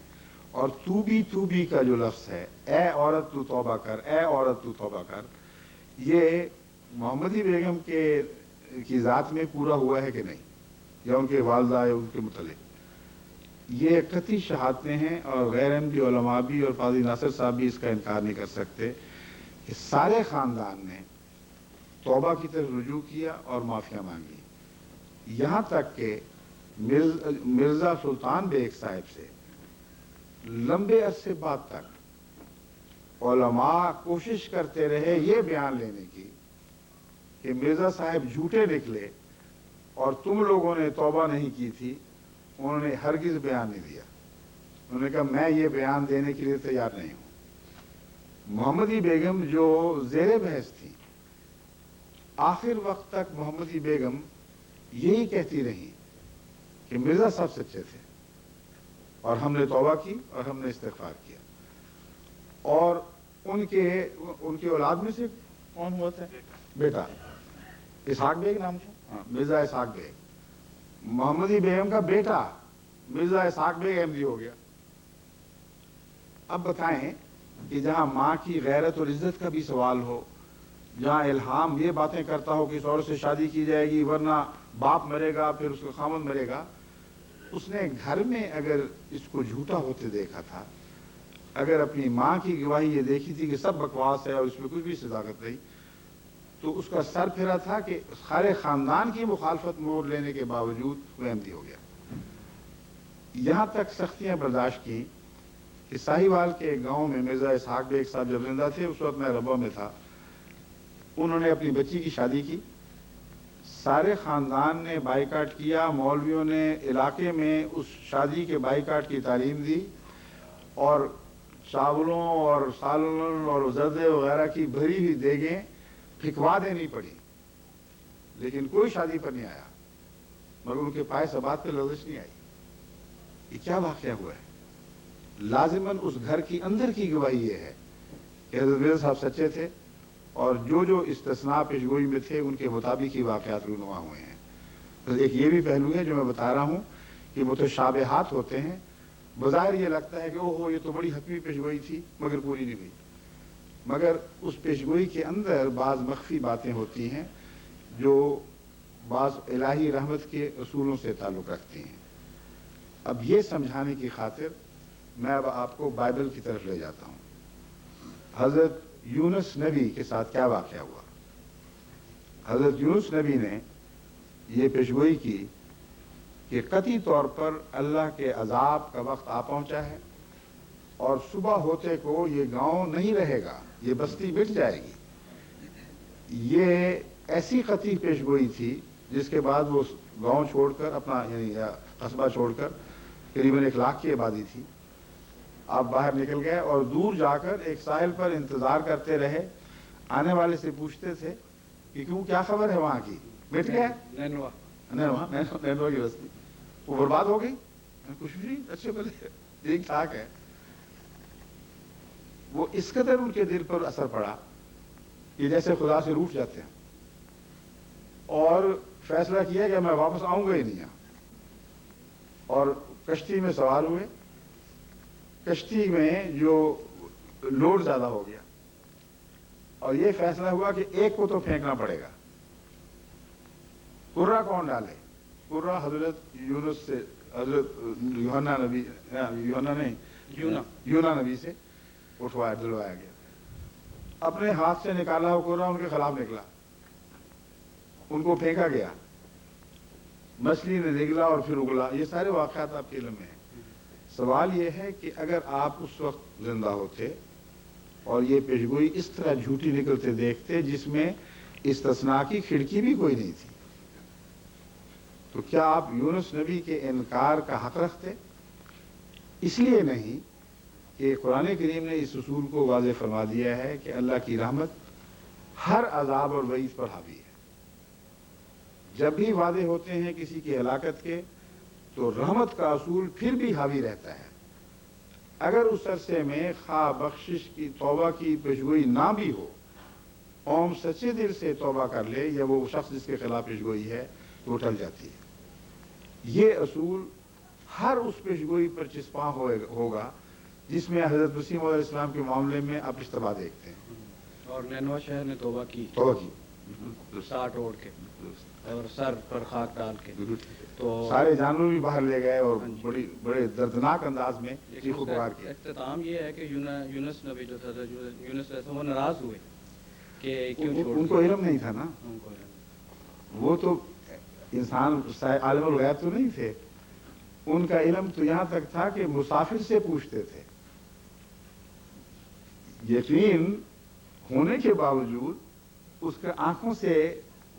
اور تو بھی کا جو لفظ ہے، اے عورت تو توبہ کر، اے عورت تو توبہ کر، یہ मोहम्मदी बेगम के की ज़ात में पूरा हुआ है कि नहीं, या उनके वालदा या उनके मुतल्लिक, ये कतई शहादतें हैं और गैर अहमदी उलमा भी और काजी नासिर साहब भी इसका इनकार नहीं कर सकते कि सारे ख़ानदान ने तौबा की तरफ रुजू किया और माफ़िया मांगी। यहाँ तक कि मिर्ज़ा सुल्तान बेग साहब से लंबे अरसे बाद तक उलमा कोशिश करते रहे ये बयान लेने की कि मिर्ज़ा साहब झूठे निकले और तुम लोगों ने तौबा नहीं की थी। उन्होंने हरगिज़ बयान नहीं दिया। उन्होंने कहा मैं ये बयान देने के लिए तैयार नहीं हूँ। मोहम्मदी बेगम जो ज़ेरे बहस थी, आखिर वक्त तक मोहम्मदी बेगम यही कहती रही कि मिर्ज़ा साहब सच्चे थे और हमने तौबा की और हमने इस्तिग़फ़ार किया। और उनके औलाद में से कौन हुआ था? बेटा इसहाक बेग नाम था, हाँ, मिर्ज़ा इसहाक बेग। मोहम्मदी बेगम का बेटा मिर्ज़ा इसहाक बेग अहमदी हो गया। अब बताएं कि जहां माँ की गैरत और इज्जत का भी सवाल हो, जहां इल्हाम ये बातें करता हो कि इस औरत से शादी की जाएगी वरना बाप मरेगा फिर उसका खामद मरेगा, उसने घर में अगर इसको झूठा होते देखा था, अगर अपनी माँ की गवाही ये देखी थी कि सब बकवास है और इसमें कुछ भी सदाकत नहीं, तो उसका सर फिरा था कि सारे ख़ानदान की मुखालफत मोड़ लेने के बावजूद वह अहमदी हो गया। यहाँ तक सख्तियाँ बर्दाश्त की कि साहिवाल के गांव में मिर्ज़ा इसहाक बेग साहब जब जिंदा थे, उस वक्त मैं रबा में था, उन्होंने अपनी बच्ची की शादी की। सारे ख़ानदान ने बाइकाट किया, मौलवियों ने इलाके में उस शादी के बाइकाट की तालीम दी और चावलों और सालन और जर्दे वगैरह की भरी हुई देगें फिकवा देनी पड़ी, लेकिन कोई शादी पर नहीं आया, मगर उनके पाए सबात पर लर्जिश नहीं आई। ये क्या वाक़या हुआ है? लाजिमन उस घर की अंदर की गवाही ये है कि हज़रत मिर्ज़ा साहब सच्चे थे और जो इस्तिस्ना पेशगोई में थे उनके मुताबिक ही वाक़यात रूनुमा हुए हैं। तो एक ये भी पहलू है जो मैं बता रहा हूँ कि मुतशाबिहात होते हैं। बज़ाहिर ये लगता है कि ओहो ये तो बड़ी हतमी पेशगोई थी, मगर पूरी नहीं हुई। मगर उस पेशगोई के अंदर बाज़ मख्फी बातें होती हैं जो बाज़ इलाही रहमत के असूलों से ताल्लुक़ रखती हैं। अब ये समझाने की खातिर मैं अब आपको बाइबल की तरफ ले जाता हूँ। हज़रत यूनुस नबी के साथ क्या वाक़या हुआ? हज़रत यूनुस नबी ने ये पेशगोई की कि कतई तौर पर अल्लाह के अज़ाब का वक्त आ पहुँचा है और सुबह होते को ये गांव नहीं रहेगा, ये बस्ती मिट जाएगी। ये ऐसी कतई पेशगोई थी जिसके बाद वो गांव छोड़कर अपना यानी कस्बा छोड़कर करीबन 1 लाख की आबादी थी, आप बाहर निकल गए और दूर जाकर एक साहिल पर इंतज़ार करते रहे। आने वाले से पूछते थे कि क्यों, क्या खबर है वहाँ की? मिट गया? नैनवा की बस्ती वो बर्बाद हो गई? कुछ भी नहीं, अच्छे भले ठीक ठाक है। वो इस कदर उनके दिल पर असर पड़ा कि जैसे खुदा से रूठ जाते हैं और फैसला किया कि मैं वापस आऊंगा ही नहीं यहाँ। और कश्ती में सवार हुए। कश्ती में जो लोड ज्यादा हो गया और ये फैसला हुआ कि एक को तो फेंकना पड़ेगा। कुर्रा कौन डाले? कुर्रा हजरत यूनुस से, हजरत यूना नबी से उठवाया, दिलवाया गया। अपने हाथ से निकाला हुआ कुर्रा उनके खिलाफ निकला, उनको फेंका गया, मछली ने निगला और फिर उगला। ये सारे वाक़यात आपके इल्म में हैं। सवाल ये है कि अगर आप उस वक्त जिंदा होते और ये पेशगोई इस तरह झूठी निकलते देखते जिसमें इस्तिस्ना की खिड़की भी कोई नहीं थी, तो क्या आप यूनुस नबी के इनकार का हक रखते? इसलिए नहीं कि कुरान करीम ने इस उसूल को वाज़ेह फरमा दिया है कि अल्लाह की रहमत हर अज़ाब और वईद पर हावी है। जब भी वादे होते हैं किसी की हलाकत के, तो रहमत का असूल फिर भी हावी रहता है। अगर उस अरसे में खा बख्शिश की तौबा की पेशगोई ना भी हो, कौम सच्चे दिल से तौबा कर ले या वो शख्स जिसके खिलाफ पेशगोई है तो टल जाती है। ये असूल हर उस पेशगोई पर चिस्पा होगा जिसमें हज़रत मसीह मौद अलैहिस्सलाम के मामले में आप इश्तबा देखते हैं। और नैनवा शहर ने तौबा की। साट ओढ़ के और सर पर खाक डाल के, तो सारे जानवर भी बाहर ले गए और बड़े दर्दनाक अंदाज में चीखो पुकार के। इख्तिताम ये है कि यूनुस नबी जो था, यूनुस वो नाराज हुए कि क्यों छोड़ उनको इल्म नहीं था ना, वो तो इंसान आलिमुल गैब तो नहीं थे, उनका इल्म तो यहाँ तक था कि मुसाफिर से पूछते थे। यकीन होने के बावजूद उसके आंखों से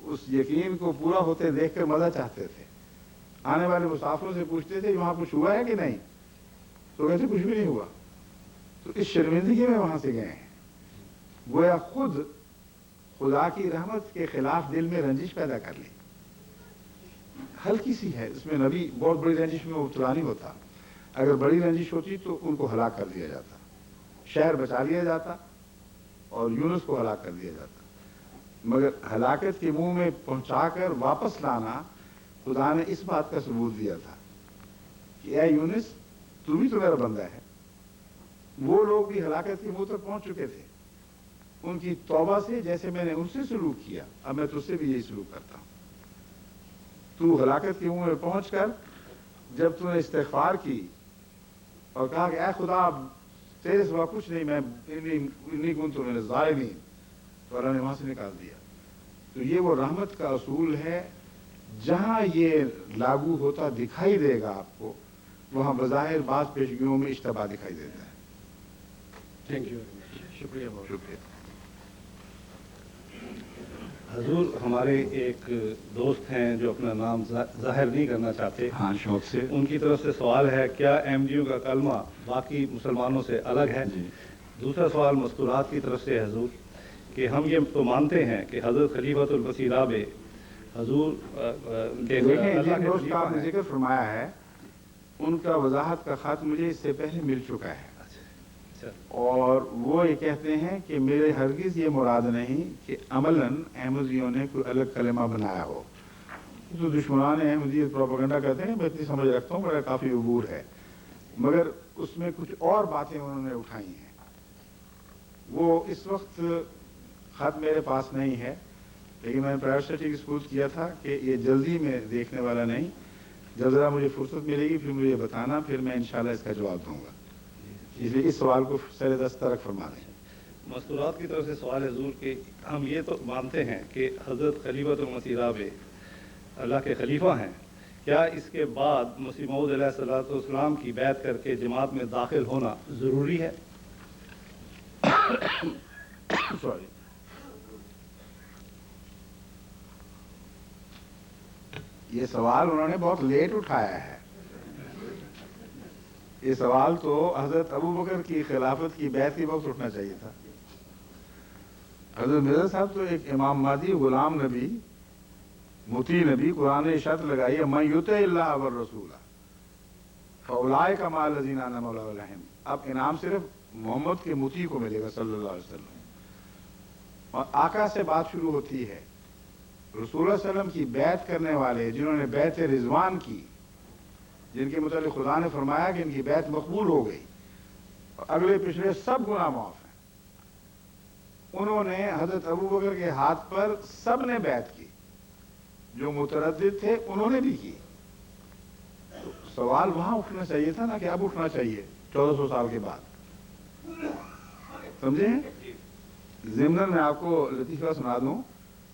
उस यकीन को पूरा होते देखकर मजा चाहते थे। आने वाले मुसाफिरों से पूछते थे वहां कुछ हुआ है कि नहीं, तो कहते कुछ भी नहीं हुआ। तो इस शर्मिंदगी में वहां से गए हैं, गोया खुद खुदा की रहमत के खिलाफ दिल में रंजिश पैदा कर ली। हल्की सी है, इसमें नबी बहुत बड़ी रंजिश में मुब्तला नहीं होता। अगर बड़ी रंजिश होती तो उनको हलाक कर दिया जाता, शहर बचा लिया जाता और यूनुस को हलाक कर दिया जाता। मगर हलाकत के मुंह में पहुंचाकर वापस लाना, खुदा ने इस बात का सबूत दिया था कि ऐ यूनुस तू भी तो मेरा बंदा है। वो लोग भी हलाकत के मुंह तक पहुंच चुके थे, उनकी तौबा से जैसे मैंने उनसे सलूक किया, अब मैं तुझसे भी यही सलूक करता हूं। तू हलाकत के मुंह में पहुंचकर जब तूने इस्तिग़फ़ार की और कहा कि ऐ खुदा तेरे सिवा कुछ नहीं, मैं इन्हीं कुन्तु मिनज़ ज़ालिमीन, तो अल्लाह ने वहां से निकाल दिया। तो ये वो रहमत का असूल है, जहां ये लागू होता दिखाई देगा आपको, वहां बज़ाहिर बाज़ पेशगियों में इश्तबा दिखाई देता है। थैंक यू, शुक्रिया बहुत। शुक्रिया। हजूर, हमारे एक दोस्त हैं जो अपना नाम जाहिर नहीं करना चाहते, हाँ, शौक से। उनकी तरफ से सवाल है, क्या अहमदियों का कलमा बाकी मुसलमानों से अलग है? दूसरा सवाल मस्तूरात की तरफ से है हजूर, कि हम ये तो मानते हैं कि हज़रत खलीफतुल मसीह राबे हजूर के जिन दोस्त का आपने जिक्र फरमाया है, उनका वजाहत का खत मुझे इससे पहले मिल चुका है। और वो ये कहते हैं कि मेरे हरगिज ये मुराद नहीं कि अमलन अहमदियों ने कोई अलग कलमा बनाया हो। तो दुश्मनान अहमदियत प्रोपेगेंडा करते हैं, मैं इतनी समझ रखता हूँ, मेरा काफ़ी अबूर है, मगर उसमें कुछ और बातें उन्होंने उठाई हैं। वो इस वक्त खत मेरे पास नहीं है, लेकिन मैंने प्राइवेट सर्टिफिकेट किया था कि ये जल्दी में देखने वाला नहीं, जब ज़रा मुझे फुर्सत मिलेगी फिर मुझे बताना, फिर मैं इंशाल्लाह इसका जवाब दूंगा। इसलिए इस सवाल को सर दस्तरक फरमा दें। मस्तूरात की तरफ से सवाल है हजूर कि हम ये तो मानते हैं कि हज़रत खलीफतुल मसीह राबे अल्लाह के खलीफा हैं, क्या इसके बाद मसीह मऊद अलैहिस्सलाम की बैत करके जमात में दाखिल होना ज़रूरी है? सॉरी, ये सवाल उन्होंने बहुत लेट उठाया है। ये सवाल तो हजरत अबू बकर की खिलाफत की बैत के वक्त उठना चाहिए था। हजरत मिर्जा साहब तो एक इमाम मादी, गुलाम नबी, मुती नबी, कुरान ने शर्त लगाई है, मैं युतिल्लाह व रसूला फौलाइका मअल लज़ीना अनअम अल्लाहु अलैहिम। अब इनाम सिर्फ मोहम्मद के मुती को मिलेगा सल्लल्लाहु अलैहि वसल्लम। और आका से बात शुरू होती है, रसूल सल्लम की बैत करने वाले जिन्होंने बैत रिजवान की, जिनके मुतालिक खुदा ने फरमाया कि इनकी बैत मकबूल हो गई और अगले पिछले सब गुनाह माफ हैं, उन्होंने हजरत अबू बकर के हाथ पर सब ने बैत की, जो मुतरद्दिद थे उन्होंने भी की। तो सवाल वहां उठना चाहिए था ना कि अब उठना चाहिए 1400 साल के बाद, समझे? ज़िम्नन में आपको लतीफ़ा सुना दूं,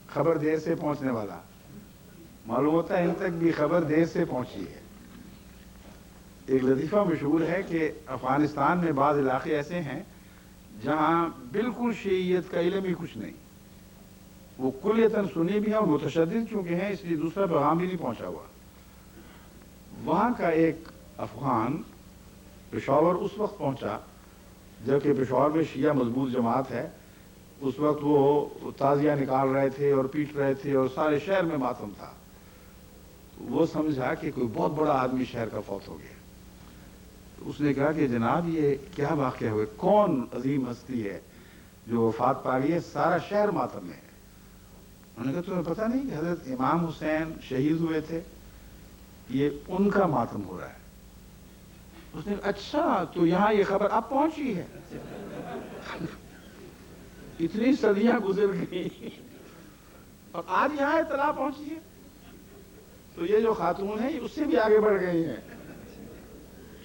खबर देर से पहुंचने वाला, मालूम होता है इन तक भी खबर देर से पहुंची है। एक लतीफ़ा मशहूर है कि अफगानिस्तान में बाज़ इलाके ऐसे हैं जहां बिल्कुल शियत का इल्म ही कुछ नहीं, वो कुल्लियतन सुन्नी भी हैं और मुतशद्दिद चूंकि हैं इसलिए दूसरा पैगाम भी नहीं पहुंचा हुआ। वहां का एक अफगान पेशावर उस वक्त पहुंचा जबकि पेशावर में शिया मजबूत जमात है। उस वक्त वो ताजिया निकाल रहे थे और पीट रहे थे और सारे शहर में मातम था। वो समझा कि कोई बहुत बड़ा आदमी शहर का फौत हो गया। तो उसने कहा कि जनाब ये क्या वाक़या हुआ, कौन अजीम हस्ती है जो वफात पा गई है, सारा शहर मातम में है। उन्होंने कहा तुम्हें पता नहीं कि हजरत इमाम हुसैन शहीद हुए थे, ये उनका मातम हो रहा है। उसने कहा अच्छा तो यहाँ ये खबर अब पहुंची है। इतनी सदियां गुजर गई और आज यहाँ इत्तला पहुंची है। तो ये जो खातून है उससे भी आगे बढ़ गई हैं।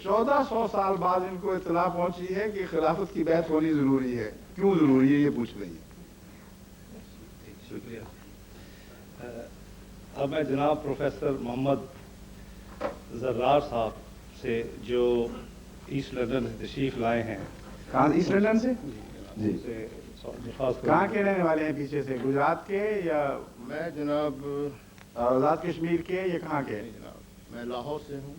1400 साल बाद इनको इत्तला पहुंची है कि खिलाफत की बैत होनी जरूरी है। क्यों जरूरी है ये पूछ रही है। शुक्रिया। अब मैं जनाब प्रोफेसर मोहम्मद जर्रार साहब से जो ईस्ट लंदन से तशरीफ लाए हैं। कहाँ ईस्ट लंदन से? जी। कहाँ के रहने वाले हैं पीछे से? गुजरात के या? मैं जनाब आज़ाद कश्मीर के या कहाँ के? जनाब मैं लाहौर से हूँ।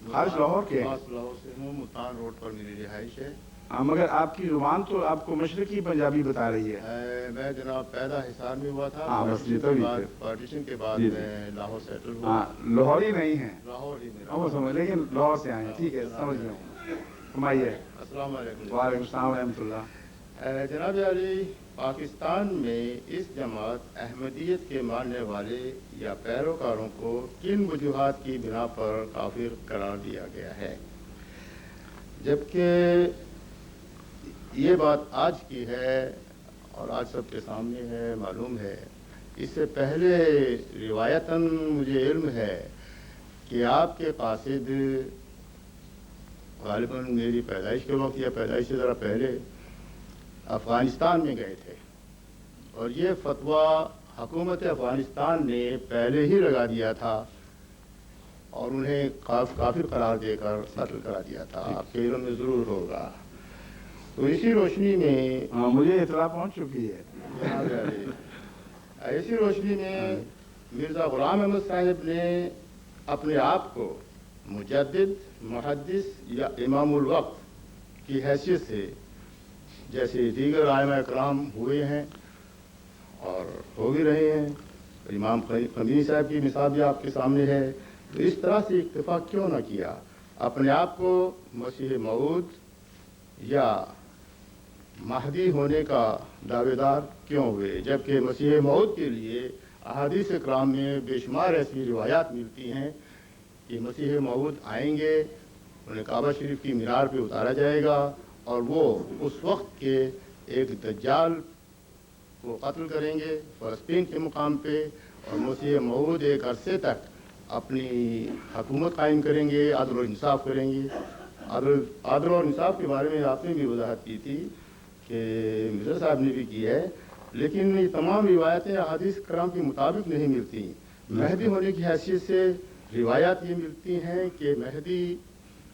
खास लाहौर के? खास लाहौर से हूँ। मुल्तान रोड पर मेरी रिहाइश है। हाँ, मगर आपकी जुबान तो आपको मशरकी पंजाबी बता रही है। मैं जनाब पैदा हिसार में हुआ था। हाँ, बस ये तो पार्टीशन के बाद मैं लाहौर सेटल हुआ। हाँ, लाहौरी नहीं है। लाहौर ही मेरा। वो समझ, लेकिन लाहौर से आए हैं। ठीक है, समझ गया हूँ। फरमाइए। अस्सलाम वालेकुम। वालेकुम सलाम व रहमतुल्लाह। जनाब अली, पाकिस्तान में इस जमात अहमदियत के मानने वाले या पैरोकारों को किन वजूहात की बिना पर काफिर करार दिया गया है, जबकि ये बात आज की है और आज सबके सामने है, मालूम है। इससे पहले रिवायतन मुझे इल्म है कि आपके कासिद गालिबन मेरी पैदाइश के वक्त या पैदाइश से ज़रा पहले अफ़गानिस्तान में गए थे और ये फतवा हुकूमत अफ़गानिस्तान ने पहले ही लगा दिया था और उन्हें काफिर करार देकर कत्ल करा दिया था। आपके इल्म में ज़रूर होगा। तो इसी रोशनी में मुझे इतला पहुंच चुकी है। इसी रोशनी में मिर्ज़ा ग़ुलाम अहमद साहिब ने अपने आप को मुजद्दिद, मुहद्दिस या इमामुल वक्त की हैसियत से, जैसे दीगर आइमा इकराम हुए हैं और हो भी रहे हैं, इमाम ख़मीनी साहब की मिसाल भी आपके सामने है, तो इस तरह से इक्तफा क्यों ना किया? अपने आप को मसीह मऊद या महदी होने का दावेदार क्यों हुए, जबकि मसीह मऊद के लिए अहादीस इकराम में बेशुमार ऐसी रिवायात मिलती हैं कि मसीह मऊद आएंगे, उन्हें काबा शरीफ की मीनार पे उतारा जाएगा और वो उस वक्त के एक दज्जाल को कत्ल करेंगे फ़लस्तीन के मुकाम पे, और मसीह मऊद एक अरसे तक अपनी हुकूमत कायम करेंगे, अदल और इंसाफ करेंगे। अदल और इंसाफ के बारे में आपने भी वजाहत की थी कि मिर्ज़ा साहब ने भी की है, लेकिन ये तमाम रिवायतें अहादीस कराम के मुताबिक नहीं मिलती। महदी होने की हैसियत से रिवायात ये मिलती हैं कि महदी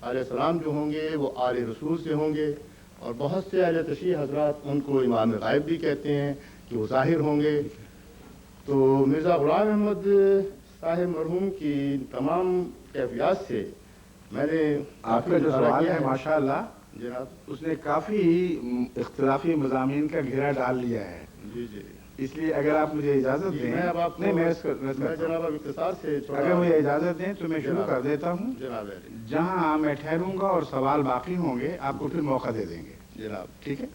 अलैहिस्सलाम जो होंगे वो आले रसूल से होंगे, और बहुत से अहले तशरीह हज़रात उनको इमाम गायब भी कहते हैं कि वो ज़ाहिर होंगे। तो मिर्ज़ा ग़ुलाम अहमद साहिब मरहूम की तमाम कैफियत से मैंने आपका जो सवाल है माशाअल्लाह जनाब, उसने काफ़ी इख्तिलाफी मज़ामीन का घेरा डाल लिया है। जी जी, इसलिए अगर आप मुझे इजाज़त दें, मैं अब आपको मैं जनाब अब इख्तिसार से अगर मुझे इजाज़त दें तो मैं शुरू कर देता हूँ। जनाब जहाँ मैं ठहरूंगा और सवाल बाकी होंगे आपको फिर मौका दे देंगे। जनाब ठीक है?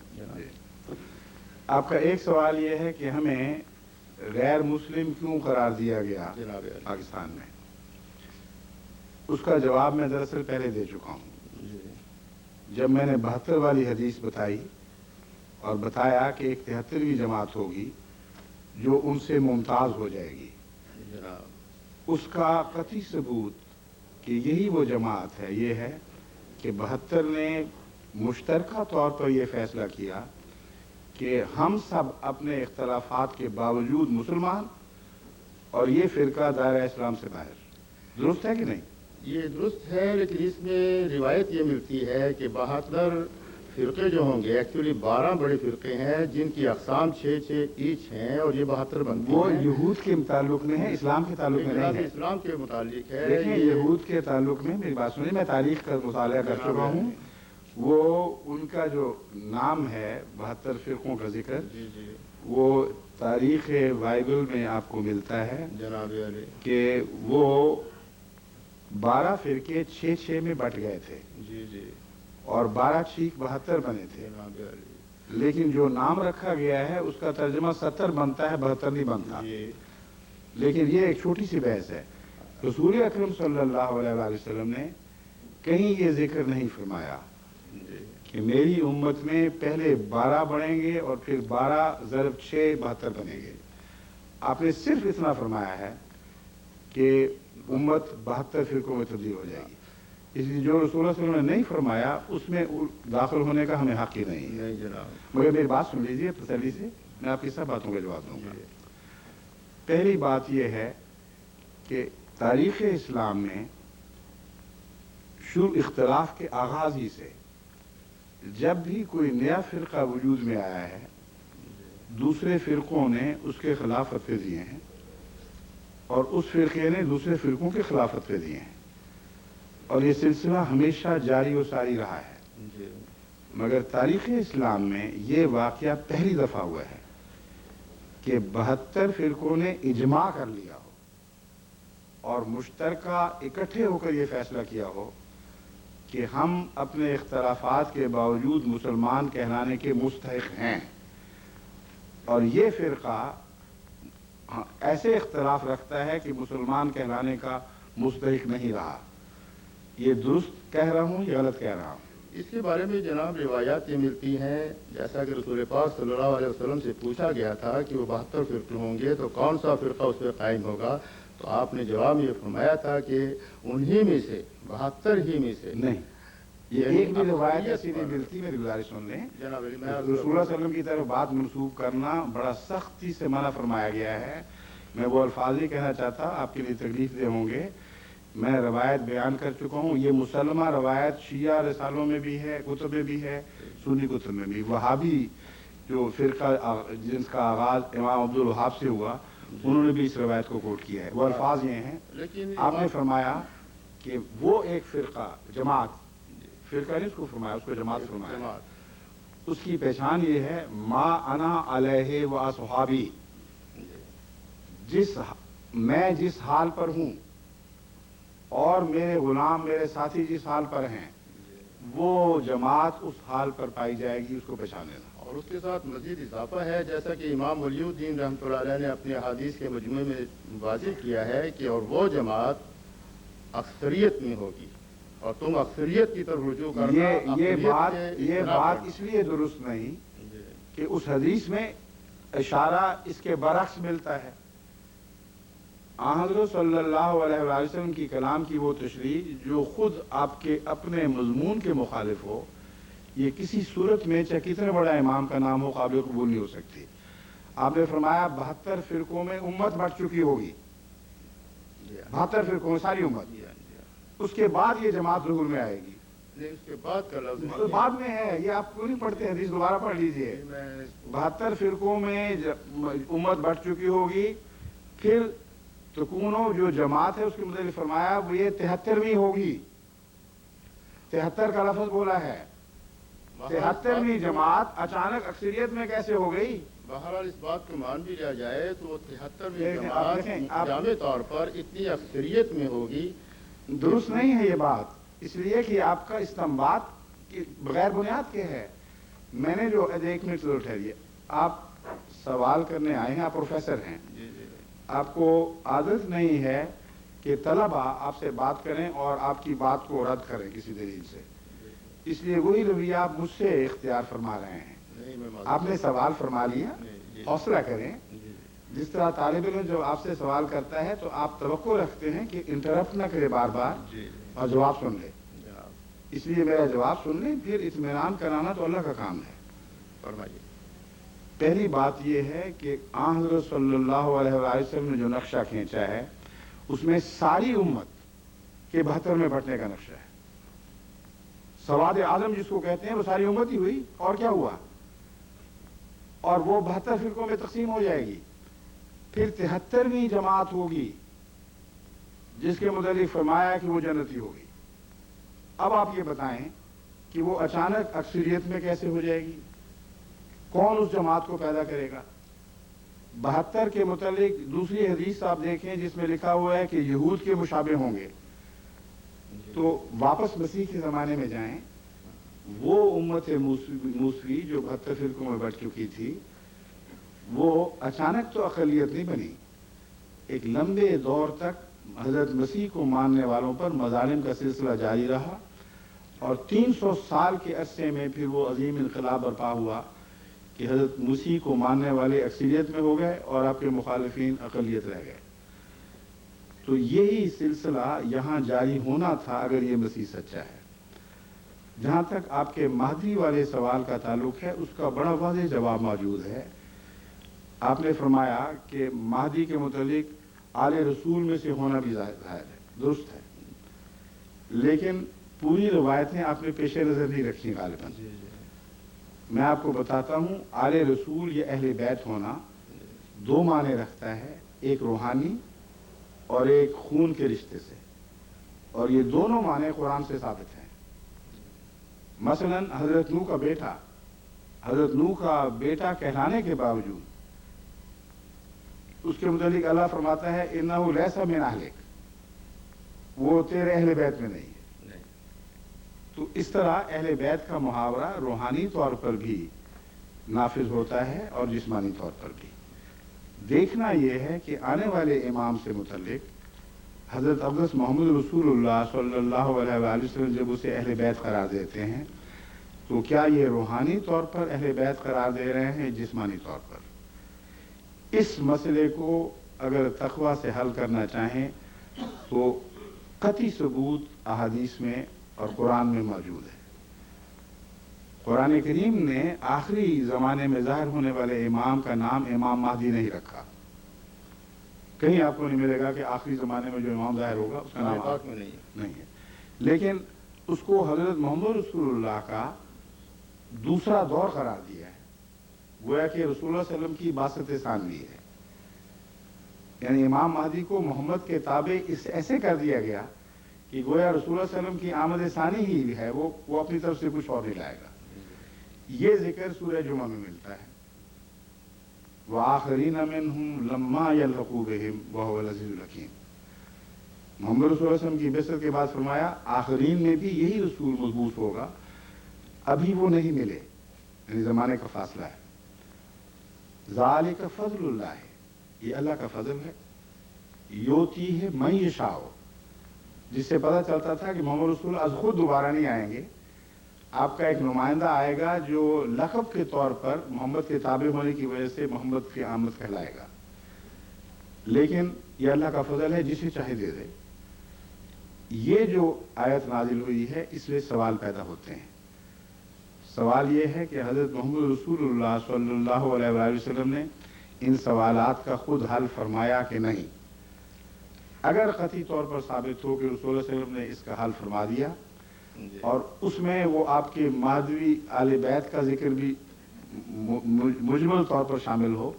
आपका एक सवाल ये है कि हमें गैर मुस्लिम क्यों करार दिया गया जनाब पाकिस्तान में। उसका जवाब मैं दरअसल पहले दे चुका हूँ। जब मैंने 72 वाली हदीस बताई और बताया कि एक 73वीं जमात होगी जो उनसे मुमताज़ हो जाएगी, जनाब उसका कतई सबूत कि यही वो जमात है ये है कि 72 ने मुश्तरका तौर पर यह फैसला किया कि हम सब अपने इख्तलाफात के बावजूद मुसलमान और ये फ़िरका दायरा इस्लाम से बाहर। दुरुस्त है कि नहीं? ये दुरुस्त है, लेकिन इसमें रिवायत ये मिलती है कि 72 फ़िरक़े जो होंगे, एक्चुअली 12 बड़े फ़िरक़े हैं जिनकी अक़साम 6-6 ईच हैं, और ये 72 बनती हैं। वो यहूद के ताल्लुक में है, इस्लाम के ताल्लुक में नहीं है। इस्लाम के मुतालिक है। देखिए यहूद के ताल्लुक में मेरी बात सुनिए, मैं तारीख का मुताला कर चुका हूँ। वो उनका जो नाम है 72 फ़िरक़ों का जिक्र, जी जी, वो तारीख़ बाइबल में आपको मिलता है जनाब अली, कि वो 12 फ़िरक़े 6-6 में बट गए थे जी जी, और 12 ठीक 72 बने थे। जनाब अली, लेकिन जो नाम रखा गया है उसका तर्जमा 70 बनता है, 72 नहीं बनता। जी लेकिन ये एक छोटी सी बहस है। रसूल अकरम सल्लल्लाहु अलैहि वसल्लम ने कहीं ये जिक्र नहीं फरमाया जी, कि मेरी उम्मत में पहले 12 बढ़ेंगे और फिर 12 ज़रब 6 72 बनेंगे। آپ نے صرف اتنا فرمایا ہے کہ امت 72 فرقوں میں تبدیل ہو جائے گی، اس لیے جو رسول اللہ صلی اللہ علیہ وسلم نے نہیں فرمایا اس میں داخل ہونے کا ہمیں حق ہی نہیں ہے۔ نہیں جناب، مگر میری بات سن لیجیے تسلی سے، میں آپ کی سب باتوں کا جواب دوں گا۔ پہلی بات یہ ہے کہ تاریخ اسلام میں شروع اختلاف کے آغاز ہی سے جب بھی کوئی نیا فرقہ وجود میں آیا ہے، دوسرے فرقوں نے اس کے خلاف فتوے دیے ہیں اور اس فرقے نے دوسرے فرقوں کے خلاف فتوے دیے ہیں، اور یہ سلسلہ ہمیشہ جاری و ساری رہا ہے۔ مگر تاریخ اسلام میں یہ واقعہ پہلی دفعہ ہوا ہے کہ 72 فرقوں نے اجماع کر لیا ہو اور مشترکہ اکٹھے ہو کر یہ فیصلہ کیا ہو کہ ہم اپنے اختلافات کے باوجود مسلمان کہلانے کے مستحق ہیں، اور یہ فرقہ ایسے اختلاف رکھتا ہے کہ مسلمان کہلانے کا مستحق نہیں رہا۔ یہ درست کہہ رہا ہوں یا غلط کہہ رہا ہوں؟ اس کے بارے میں جناب روایات یہ ملتی ہیں، جیسا کہ رسول پاک صلی اللہ علیہ وسلم سے پوچھا گیا تھا کہ وہ 72 فرقے ہوں گے تو کون سا فرقہ اس پہ قائم ہوگا، تو آپ نے جواب یہ فرمایا تھا کہ انہی میں سے 72 ہی میں سے نہیں، یہ ایک بھی روایت ایسی نہیں ملتی، میری گزارش سن لیں۔ جناب علی، میں رسول اللہ صلی اللہ علیہ وسلم کی طرف بات منسوب کرنا بڑا سختی سے منع فرمایا گیا ہے۔ میں وہ الفاظ ہی کہنا چاہتا، آپ کے لیے تکلیف دہ ہوں گے۔ میں روایت بیان کر چکا ہوں، یہ مسلمہ روایت شیعہ رسالوں میں بھی ہے، کتب میں بھی ہے، سنی کتب میں بھی۔ وہابی جو فرقہ جس کا آغاز امام عبدالوہاب سے ہوا، انہوں نے بھی اس روایت کو کوٹ کیا ہے۔ وہ الفاظ یہ ہیں، لیکن آپ نے فرمایا کہ وہ ایک فرقہ جماعت، فرقہ نہیں اس کو فرمایا، اس کو جماعت فرمایا، اس کی پہچان یہ ہے ما انا علیہ و اصحابی، میں جس حال پر ہوں اور میرے غلام میرے ساتھی جس حال پر ہیں، وہ جماعت اس حال پر پائی جائے گی، اس کو پہچان لینا۔ اور اس کے ساتھ مزید اضافہ ہے، جیسا کہ امام ولی الدین رحمۃ اللہ علیہ نے اپنے احادیث کے مجموعے میں واضح کیا ہے کہ اور وہ جماعت اکثریت میں ہوگی، اور تم اکثریت کی طرف رجوع کرنا۔ یہ بات اس لیے درست نہیں کہ اس حدیث میں اشارہ اس کے برعکس ملتا ہے۔ حضرت صلی اللہ علیہ وسلم کی کلام کی وہ تشریح جو خود آپ کے اپنے مضمون کے مخالف ہو، یہ کسی صورت میں چاہے کتنے بڑا امام کا نام ہو قابل قبول نہیں ہو سکتی۔ آپ نے فرمایا 72 فرقوں میں امت بٹ چکی ہوگی، 72 فرقوں میں ساری امت، اس کے بعد یہ جماعت ظہور میں آئے گی۔ اس کے بعد کا لفظ بعد میں ہے، یہ آپ کیوں نہیں پڑھتے حدیث؟ دوبارہ پڑھ لیجئے۔ 72 فرقوں میں امت بٹ چکی ہوگی، پھر تکونو جو جماعت ہے اس کے متعلق فرمایا وہ یہ 73ویں ہوگی۔ 73 کا لفظ بولا ہے، 73ویں جماعت اچانک اکثریت میں کیسے ہو گئی؟ بہرحال اس بات کو مان بھی لیا جائے تو 73ویں جماعت جامع طور پر اتنی اکثریت میں ہوگی، درست نہیں ہے یہ بات، اس لیے کہ آپ کا استنباط بغیر بنیاد کے ہے۔ میں نے جو 1 منٹ ضرور ٹھہریے، آپ سوال کرنے آئے ہیں، آپ پروفیسر ہیں، آپ کو عادت نہیں ہے کہ طلبہ آپ سے بات کریں اور آپ کی بات کو رد کریں کسی دلیل سے، اس لیے وہی رویہ آپ مجھ سے اختیار فرما رہے ہیں۔ آپ نے سوال فرما لیا، حوصلہ کریں۔ جس طرح طالب علم جو آپ سے سوال کرتا ہے تو آپ توقع رکھتے ہیں کہ انٹرپٹ نہ کرے بار بار اور جواب سن لے، اس لیے میرا جواب سن لیں، پھر اطمینان کرانا تو اللہ کا کام ہے۔ فرمائیے۔ پہلی بات یہ ہے کہ حضرت صلی اللہ علیہ وسلم نے جو نقشہ کھینچا ہے اس میں ساری امت کے 72 میں بٹنے کا نقشہ ہے۔ سواد اعظم جس کو کہتے ہیں وہ ساری امت ہی ہوئی، اور کیا ہوا؟ اور وہ 72 فرقوں میں تقسیم ہو جائے گی، پھر 73ویں جماعت ہوگی جس کے متعلق فرمایا کہ وہ جنتی ہوگی۔ اب آپ یہ بتائیں کہ وہ اچانک اکثریت میں کیسے ہو جائے گی؟ کون اس جماعت کو پیدا کرے گا؟ 72 کے متعلق دوسری حدیث آپ دیکھیں جس میں لکھا ہوا ہے کہ یہود کے مشابہ ہوں گے، تو واپس مسیح کے زمانے میں جائیں، وہ امت موسوی جو 72 فرقوں میں بٹ چکی تھی، وہ اچانک تو اقلیت نہیں بنی، ایک لمبے دور تک حضرت مسیح کو ماننے والوں پر مظالم کا سلسلہ جاری رہا، اور 300 سال کے عرصے میں پھر وہ عظیم انقلاب برپا ہوا کہ حضرت مسیح کو ماننے والے اکثریت میں ہو گئے اور آپ کے مخالفین اقلیت رہ گئے. تو یہی سلسلہ یہاں جاری ہونا تھا اگر یہ مسیح سچا ہے. جہاں تک آپ کے مہدی والے سوال کا تعلق ہے اس کا بڑا واضح جواب موجود ہے. آپ نے فرمایا کہ مہدی کے متعلق آل رسول میں سے ہونا بھی ظاہر ہے، درست ہے، لیکن پوری روایتیں آپ نے پیش نظر نہیں رکھی غالباً. میں آپ کو بتاتا ہوں، آل رسول یا اہل بیت ہونا دو معنی رکھتا ہے، ایک روحانی اور ایک خون کے رشتے سے، اور یہ دونوں معنی قرآن سے ثابت ہیں. مثلا حضرت نوح کا بیٹا کہلانے کے باوجود اس کے متعلق اللہ فرماتا ہے انہ لیس من اہلک، وہ تیرے اہل بیت میں نہیں ہے. تو اس طرح اہل بیت کا محاورہ روحانی طور پر بھی نافذ ہوتا ہے اور جسمانی طور پر بھی. دیکھنا یہ ہے کہ آنے والے امام سے متعلق حضرت اقدس محمد رسول اللہ صلی اللہ علیہ وآلہ وسلم جب اسے اہل بیت قرار دیتے ہیں تو کیا یہ روحانی طور پر اہل بیت قرار دے رہے ہیں جسمانی طور پر؟ اس مسئلے کو اگر تقوی سے حل کرنا چاہیں تو قطعی ثبوت احادیث میں اور قرآن میں موجود ہے. قرآن کریم نے آخری زمانے میں ظاہر ہونے والے امام کا نام امام مہدی نہیں رکھا. کہیں آپ کو نہیں ملے گا کہ آخری زمانے میں جو امام ظاہر ہوگا اس کا نام پاک میں نہیں ہے، لیکن اس کو حضرت محمد رسول اللہ کا دوسرا دور قرار دیا ہے. گویا کہ رسول اللہ صلی اللہ علیہ وسلم کی بعثت ثانوی ہے، یعنی امام مہدی کو محمد کے تابع اس ایسے کر دیا گیا کہ گویا رسول اللہ صلی اللہ علیہ وسلم کی آمد ثانی ہی ہے، وہ اپنی طرف سے کچھ اور نہیں لائے گا. یہ ذکر سورہ جمعہ میں ملتا ہے، وَآخَرِينَ مِنْهُمْ لَمَّا يَلْحَقُوا بِهِمْ وَهُوَ الْعَزِيزُ الْحَكِيمُ. محمد رسول اللہ علیہ وسلم کی بعثت کے بعد فرمایا آخرین میں بھی یہی رسول مضبوط ہوگا، ابھی وہ نہیں ملے، یعنی زمانے کا فاصلہ ہے. ذَلِكَ فَضْلُ اللَّهِ، یہ اللہ کا فضل ہے، یُؤْتِیہِ مَن یَشَاءُ. جس سے پتہ چلتا تھا کہ محمد رسول از خود دوبارہ نہیں آئیں گے، آپ کا ایک نمائندہ آئے گا جو لقب کے طور پر محمد کے تابع ہونے کی وجہ سے محمد کی آمد کہلائے گا. لیکن یہ اللہ کا فضل ہے، جسے چاہے دے دے. یہ جو آیت نازل ہوئی ہے اس میں سوال پیدا ہوتے ہیں. سوال یہ ہے کہ حضرت محمد رسول اللہ صلی اللہ علیہ وآلہ وسلم نے ان سوالات کا خود حل فرمایا کہ نہیں. اگر قطعی طور پر ثابت ہو کہ رسول اللہ صلی اللہ علیہ وسلم نے اس کا حل فرما دیا اور اس میں وہ آپ کے مادوی آل بیت کا ذکر بھی مجمل طور پر شامل ہو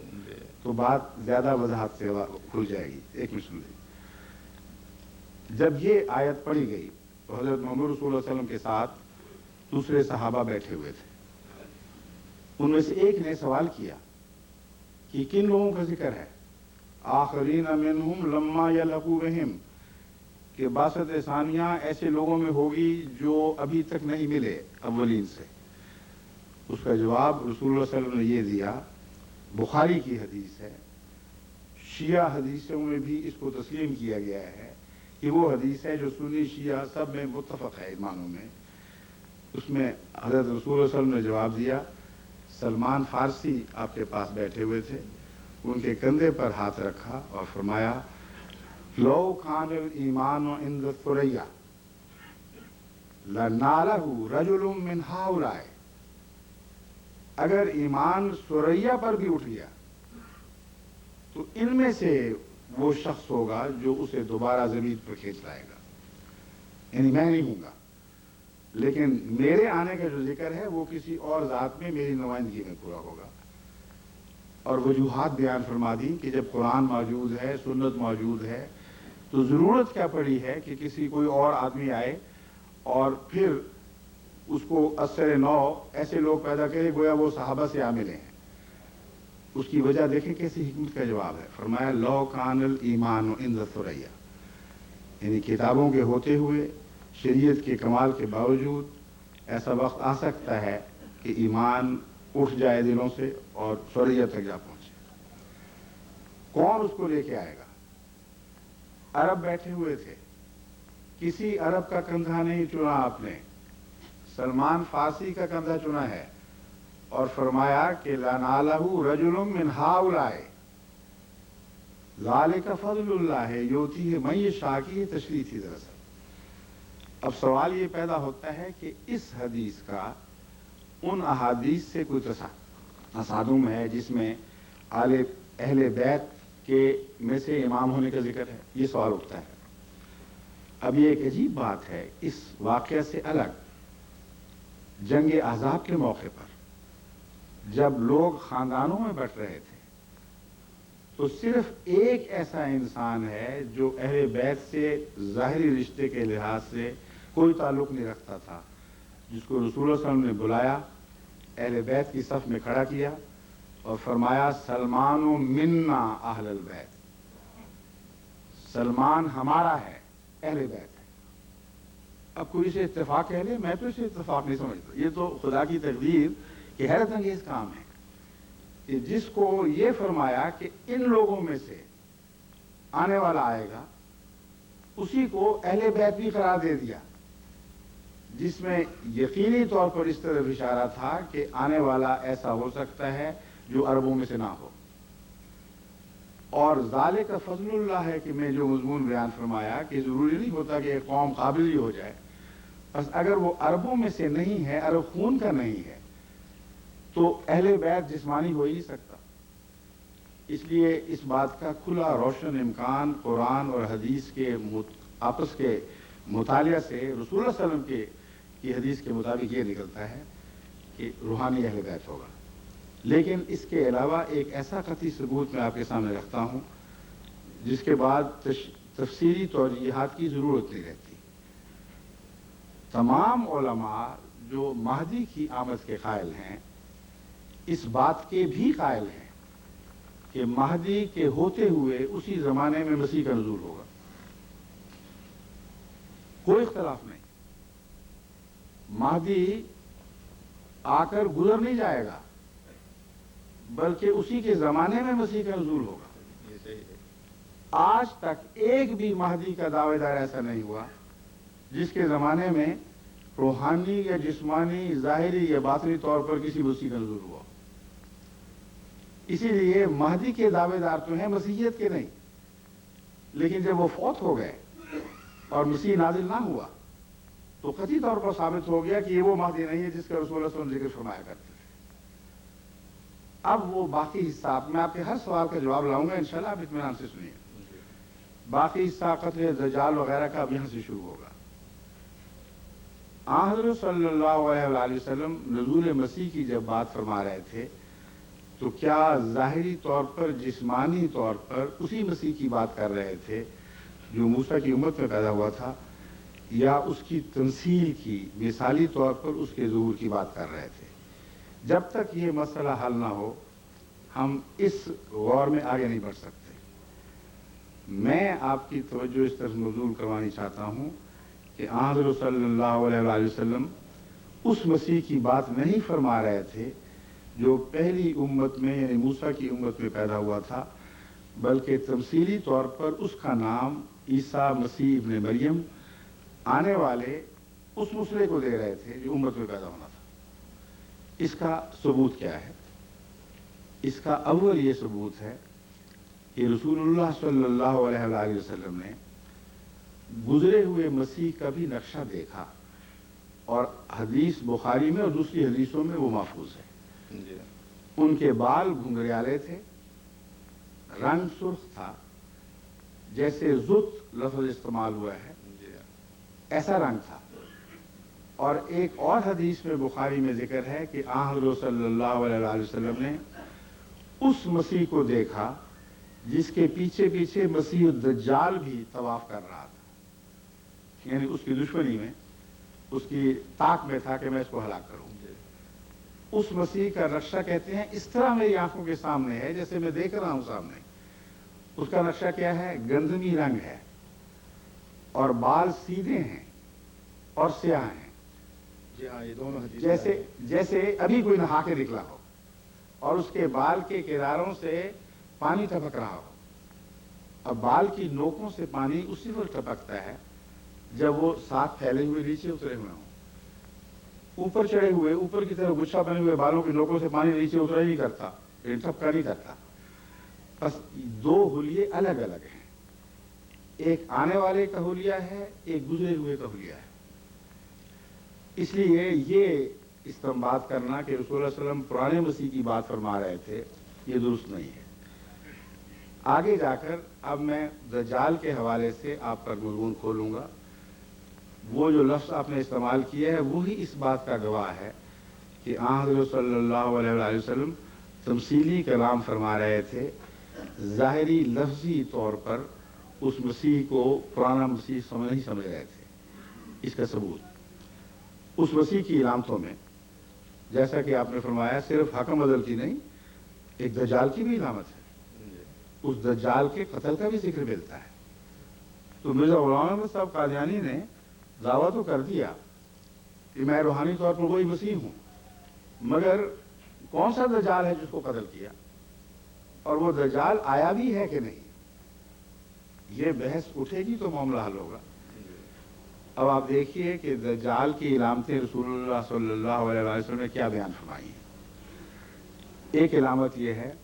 تو بات زیادہ وضاحت سے کھل جائے گی. ایک منٹ سن لیجیے. جب یہ آیت پڑھی گئی تو حضرت محمد رسول اللہ علیہ وسلم کے ساتھ دوسرے صحابہ بیٹھے ہوئے تھے. ان میں سے ایک نے سوال کیا کہ کن لوگوں کا ذکر ہے؟ آخرین منہم لما یلحقوا بہم، کہ بعثت ثانیہ ایسے لوگوں میں ہوگی جو ابھی تک نہیں ملے اولین سے. اس کا جواب رسول اللہ صلی اللہ علیہ وسلم نے یہ دیا، بخاری کی حدیث ہے، شیعہ حدیثوں میں بھی اس کو تسلیم کیا گیا ہے کہ وہ حدیث ہے جو سنی شیعہ سب میں متفق ہے ایمانوں میں. اس میں حضرت رسول اللہ صلی اللہ علیہ وسلم نے جواب دیا. سلمان فارسی آپ کے پاس بیٹھے ہوئے تھے، ان کے کندھے پر ہاتھ رکھا اور فرمایا لو کان الایمان عند الثریا لنالہ رجل من ہؤلاء. اگر ایمان ثریا پر بھی اٹھ گیا تو ان میں سے وہ شخص ہوگا جو اسے دوبارہ زمین پر کھینچ لائے گا، یعنی میں نہیں ہوں گا، لیکن میرے آنے کا جو ذکر ہے وہ کسی اور ذات میں میری نمائندگی میں پورا ہوگا. اور وجوہات بیان فرما دی کہ جب قرآن موجود ہے، سنت موجود ہے، تو ضرورت کیا پڑی ہے کہ کسی کوئی اور آدمی آئے اور پھر اس کو اثر نو ایسے لوگ پیدا کرے گویا وہ صحابہ سے عامل ہیں. اس کی وجہ دیکھیں کیسی حکمت کا جواب ہے. فرمایا لو کان الایمان عند الثریا، یعنی کتابوں کے ہوتے ہوئے، شریعت کے کمال کے باوجود ایسا وقت آ سکتا ہے کہ ایمان اٹھ جائے دلوں سے اور ثریا تک جا پہنچے. کون اس کو لے کے آئے گا؟ عرب بیٹھے ہوئے تھے، کسی عرب کا کندھا نہیں چنا آپ نے، سلمان فارسی کا کندھا چنا ہے. اور فرمایا کہ لنالہ رجل من ہؤلاء ذالک فضل اللہ یؤتیہ من یشاء کی یہ تشریح تھی دراصل۔ اب سوال یہ پیدا ہوتا ہے کہ اس حدیث کا ان احادیث سے کوئی تصادم ہے جس میں اہل بیت کے میں سے امام ہونے کا ذکر ہے؟ یہ سوال اٹھتا ہے۔ اب یہ ایک عجیب بات ہے، اس واقعہ سے الگ جنگ احزاب کے موقع پر جب لوگ خاندانوں میں بٹ رہے تھے تو صرف ایک ایسا انسان ہے جو اہل بیت سے ظاہری رشتے کے لحاظ سے کوئی تعلق نہیں رکھتا تھا، جس کو رسول اللہ صلی اللہ علیہ وسلم نے بلایا، اہل بیت کی صف میں کھڑا کیا اور فرمایا سلمان منا اہل البیت، سلمان ہمارا ہے، اہل بیت ہے۔ اب کوئی اسے اتفاق کہہ لے، میں تو اسے اتفاق نہیں سمجھتا، یہ تو خدا کی تقدیر کہ حیرت انگیز کام ہے کہ جس کو یہ فرمایا کہ ان لوگوں میں سے آنے والا آئے گا، اسی کو اہل بیت بھی قرار دے دیا، جس میں یقینی طور پر اس طرف اشارہ تھا کہ آنے والا ایسا ہو سکتا ہے جو عربوں میں سے نہ ہو۔ اور ذالک فضل اللہ ہے کہ میں جو مضمون بیان فرمایا کہ ضروری نہیں ہوتا کہ ایک قوم قابل ہی ہو جائے، بس اگر وہ عربوں میں سے نہیں ہے، عرب خون کا نہیں ہے، تو اہل بیت جسمانی ہو ہی نہیں سکتا۔ اس لیے اس بات کا کھلا روشن امکان قرآن اور حدیث کے آپس کے مطالعہ سے رسول اللہ صلی اللہ علیہ وسلم کی حدیث کے مطابق یہ نکلتا ہے کہ روحانی اہل بیت ہوگا۔ لیکن اس کے علاوہ ایک ایسا قطعی ثبوت میں آپ کے سامنے رکھتا ہوں جس کے بعد تفصیلی توجیحات کی ضرورت نہیں رہتی۔ تمام علماء جو مہدی کی آمد کے قائل ہیں اس بات کے بھی قائل ہیں کہ مہدی کے ہوتے ہوئے اسی زمانے میں مسیح کا نزول ہوگا، کوئی اختلاف نہیں۔ مہدی آ کر گزر نہیں جائے گا بلکہ اسی کے زمانے میں مسیح کا نزول ہوگا۔ آج تک ایک بھی مہدی کا دعوے دار ایسا نہیں ہوا جس کے زمانے میں روحانی یا جسمانی ظاہری یا باطنی طور پر کسی مسیح کا نزول ہوا۔ اسی لیے مہدی کے دعوے دار تو ہیں مسیحیت کے نہیں، لیکن جب وہ فوت ہو گئے اور مسیح نازل نہ ہوا تو قطعی طور پر ثابت ہو گیا کہ یہ وہ مہدی نہیں ہے جس کا رسول اللہ صلی اللہ علیہ وسلم ذکر فرمایا کرتے تھے۔ اب وہ باقی حصہ میں آپ کے ہر سوال کا جواب لاؤں گا انشاءاللہ، آپ اطمینان سے سنیے۔ باقی حصہ قتل دجال وغیرہ کا اب یہاں سے شروع ہوگا۔ حضرت صلی اللہ علیہ وسلم نزول مسیح کی جب بات فرما رہے تھے تو کیا ظاہری طور پر جسمانی طور پر اسی مسیح کی بات کر رہے تھے جو موسیٰ کی امت میں پیدا ہوا تھا، یا اس کی تمثیل کی مثالی طور پر اس کے ظہور کی بات کر رہے تھے؟ جب تک یہ مسئلہ حل نہ ہو ہم اس غور میں آگے نہیں بڑھ سکتے۔ میں آپ کی توجہ اس طرف مبذول کروانی چاہتا ہوں کہ حضرت صلی اللہ علیہ وسلم اس مسیح کی بات نہیں فرما رہے تھے جو پہلی امت میں یعنی موسیٰ کی امت میں پیدا ہوا تھا، بلکہ تمثیلی طور پر اس کا نام عیسیٰ مسیح ابن مریم آنے والے اس مسئلے کو دے رہے تھے جو امت میں پیدا ہونا تھا۔ اس کا ثبوت کیا ہے؟ اس کا اول یہ ثبوت ہے کہ رسول اللہ صلی اللہ علیہ وسلم نے گزرے ہوئے مسیح کا بھی نقشہ دیکھا، اور حدیث بخاری میں اور دوسری حدیثوں میں وہ محفوظ ہے۔ ان کے بال گھنگریالے تھے، رنگ سرخ تھا، جیسے زت لفظ استعمال ہوا ہے ایسا رنگ تھا۔ اور ایک اور حدیث میں بخاری میں ذکر ہے کہ حضرت صلی اللہ علیہ وسلم نے اس مسیح کو دیکھا جس کے پیچھے پیچھے مسیح الدجال بھی طواف کر رہا تھا، یعنی اس کی دشمنی میں اس کی طاق میں تھا کہ میں اس کو ہلاک کروں۔ اس مسیح کا نقشہ کہتے ہیں اس طرح میری آنکھوں کے سامنے ہے جیسے میں دیکھ رہا ہوں سامنے۔ اس کا نقشہ کیا ہے؟ گندمی رنگ ہے، اور بال سیدھے ہیں اور سیاہ ہیں، جی ہاں، یہ دونوں حدیث جیسے ابھی کوئی نہا کے نکلا ہو اور اس کے بال کے کناروں سے پانی ٹپک رہا ہو۔ اب بال کی نوکوں سے پانی اسی وقت ٹپکتا ہے جب وہ ساتھ پھیلے ہوئے نیچے اترے ہوئے ہوں۔ ऊपर चढ़े हुए, ऊपर की तरफ गुच्छा बने हुए बालों की नोकों से पानी नीचे उतरा ही नहीं करता, इन सब का नहीं करता। बस दो हुलिये अलग अलग हैं, एक आने वाले का हुलिया है, एक गुजरे हुए का हुलिया है। इसलिए ये इस्तेमाल करना कि रसूलुल्लाह सल्लल्लाहु अलैहि वसल्लम पुराने मसीह की बात फरमा रहे थे, ये दुरुस्त नहीं है। आगे जाकर अब मैं दज्जाल के हवाले से आप पर मज़मून खोलूंगा। वो जो लफ्ज़ आपने इस्तेमाल किया है वही इस बात का गवाह है कि हज़रत सल्लल्लाहु अलैहि वसल्लम तमसीली कलाम फरमा रहे थे, ज़ाहिरी लफ्ज़ी तौर पर उस मसीह को पुराना मसीह नहीं समझ रहे थे। इसका सबूत उस मसीह की इलामतों में, जैसा कि आपने फरमाया, सिर्फ हकम अदल की नहीं, एक दज्जाल की भी इलामत है। उस दज्जाल के कत्ल का भी जिक्र मिलता है। तो मिर्जा गुलाम अहमद साहब कादियानी ने दावा तो कर दिया कि मैं रूहानी तौर पर वही मसीह हूं, मगर कौन सा दज्जाल है जिसको कत्ल किया, और वो दज्जाल आया भी है कि नहीं, ये बहस उठेगी तो मामला हल होगा। अब आप देखिए कि दज्जाल की इलामतें रसूलुल्लाह सल्लल्लाहु अलैहि वसल्लम ने क्या बयान फरमाई हैं। एक इलामत यह है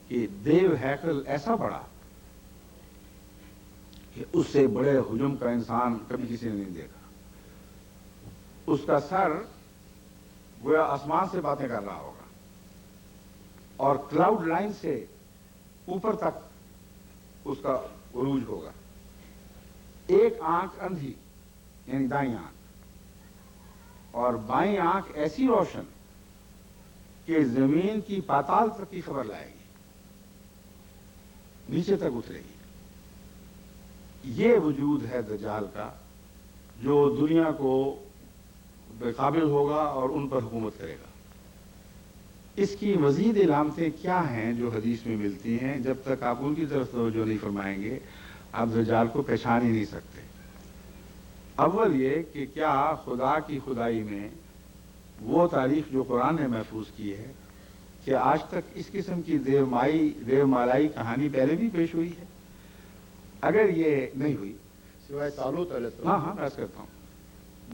कि देव हैकल ऐसा बड़ा कि उससे बड़े हुजूम का इंसान कभी किसी ने नहीं देखा। उसका सर गोया आसमान से बातें कर रहा होगा और क्लाउड लाइन से ऊपर तक उसका उरूज होगा। एक आंख अंधी यानी दाईं आंख, और बाईं आंख ऐसी रोशन कि जमीन की पाताल तक की खबर लाएगी, नीचे तक उतरेगी। ये वजूद है दज्जाल का जो दुनिया को बेकाबिल होगा और उन पर हुकूमत करेगा। इसकी मजीद इलामतें क्या हैं जो हदीस में मिलती हैं, जब तक आप उनकी तरफ तवज्जो नहीं फरमाएंगे आप दज्जाल को पहचान ही नहीं सकते। अव्वल ये कि क्या खुदा की खुदाई में वो तारीख जो कुरान ने महफूज की है, कि आज तक इस किस्म की देवमालाई कहानी पहले भी पेश हुई है? अगर ये नहीं हुई, सिवाय तालूत अलैहिस्सलाम। हाँ हाँ, मैं अर्ज करता हूं,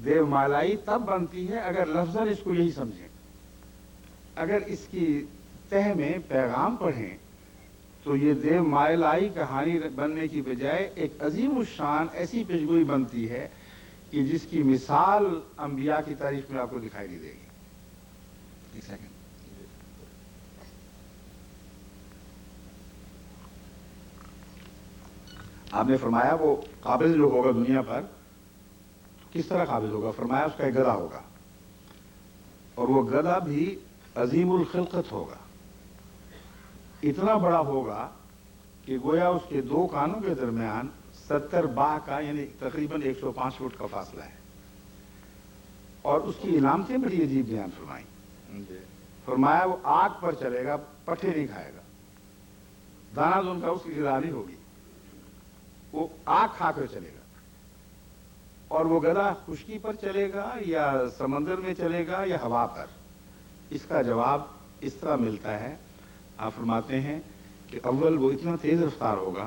देवमालाई तब बनती है अगर लफ्ज़न इसको यही समझें। अगर इसकी तह में पैगाम पढ़ें तो ये देवमालाई कहानी बनने की बजाय एक अजीम उश्शान ऐसी पेशगोई बनती है कि जिसकी मिसाल अंबिया की तारीख में आपको दिखाई नहीं देगी। एक सेकंड, आपने फरमाया वो काबिज जो होगा दुनिया पर, किस तरह काबिज होगा? फरमाया उसका एक गधा होगा, और वो गधा भी अजीमुल खिलकत होगा। इतना बड़ा होगा कि गोया उसके दो कानों के दरमियान 70 बाह का यानी तकरीबन 105 फुट का फासला है। और उसकी इलामतें बड़ी अजीब बयान फरमाई। फरमाया वो आग पर चलेगा, पट्टे नहीं खाएगा, दाना दून का उसकी गिरा नहीं होगी, वो आग खाकर चलेगा। और वो गधा खुश्की पर चलेगा या समंदर में चलेगा या हवा पर? इसका जवाब इस तरह मिलता है, आप फरमाते हैं कि अव्वल वो इतना तेज रफ्तार होगा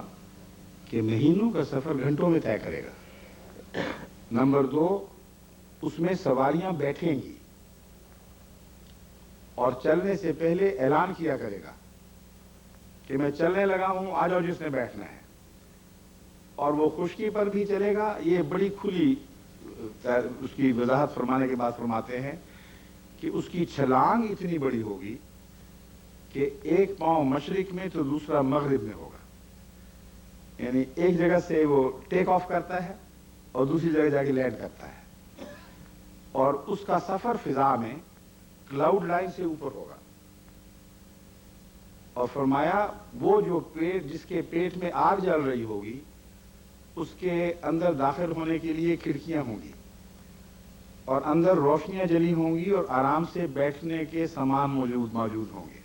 कि महीनों का सफर घंटों में तय करेगा। नंबर 2, उसमें सवारियां बैठेंगी और चलने से पहले ऐलान किया करेगा कि मैं चलने लगा हूं, आ जाओ जिसने बैठना है। और वो खुश्की पर भी चलेगा। ये बड़ी खुली उसकी वजाहत फरमाने के बाद फरमाते हैं कि उसकी छलांग इतनी बड़ी होगी कि एक पांव मशरिक में तो दूसरा मगरिब में होगा। यानी एक जगह से वो टेक ऑफ करता है और दूसरी जगह जाके लैंड करता है, और उसका सफर फिजा में क्लाउड लाइन से ऊपर होगा। और फरमाया वो जो पेट, जिसके पेट में आग जल रही होगी, उसके अंदर दाखिल होने के लिए खिड़कियां होंगी और अंदर रोशनियां जली होंगी और आराम से बैठने के सामान मौजूद होंगे।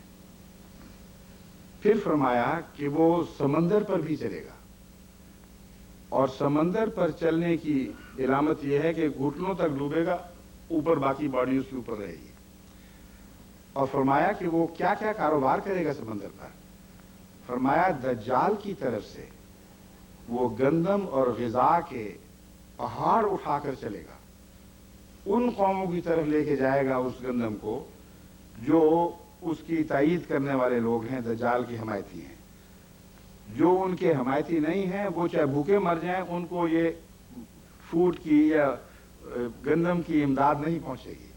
फिर फरमाया कि वो समंदर पर भी चलेगा, और समंदर पर चलने की इलामत यह है कि घुटनों तक डूबेगा, ऊपर बाकी बॉडी उसके ऊपर रहेगी। और फरमाया कि वो क्या क्या कारोबार करेगा समंदर पर। फरमाया दज्जाल की तरफ से वो गंदम और ग़िज़ा के पहाड़ उठाकर चलेगा उन कौमों की तरफ लेके जाएगा उस गंदम को जो उसकी तायीद करने वाले लोग हैं, दज्जाल के हमायती हैं। जो उनके हमायती नहीं हैं वो चाहे भूखे मर जाएं, उनको ये फूड की या गंदम की इमदाद नहीं पहुंचेगी।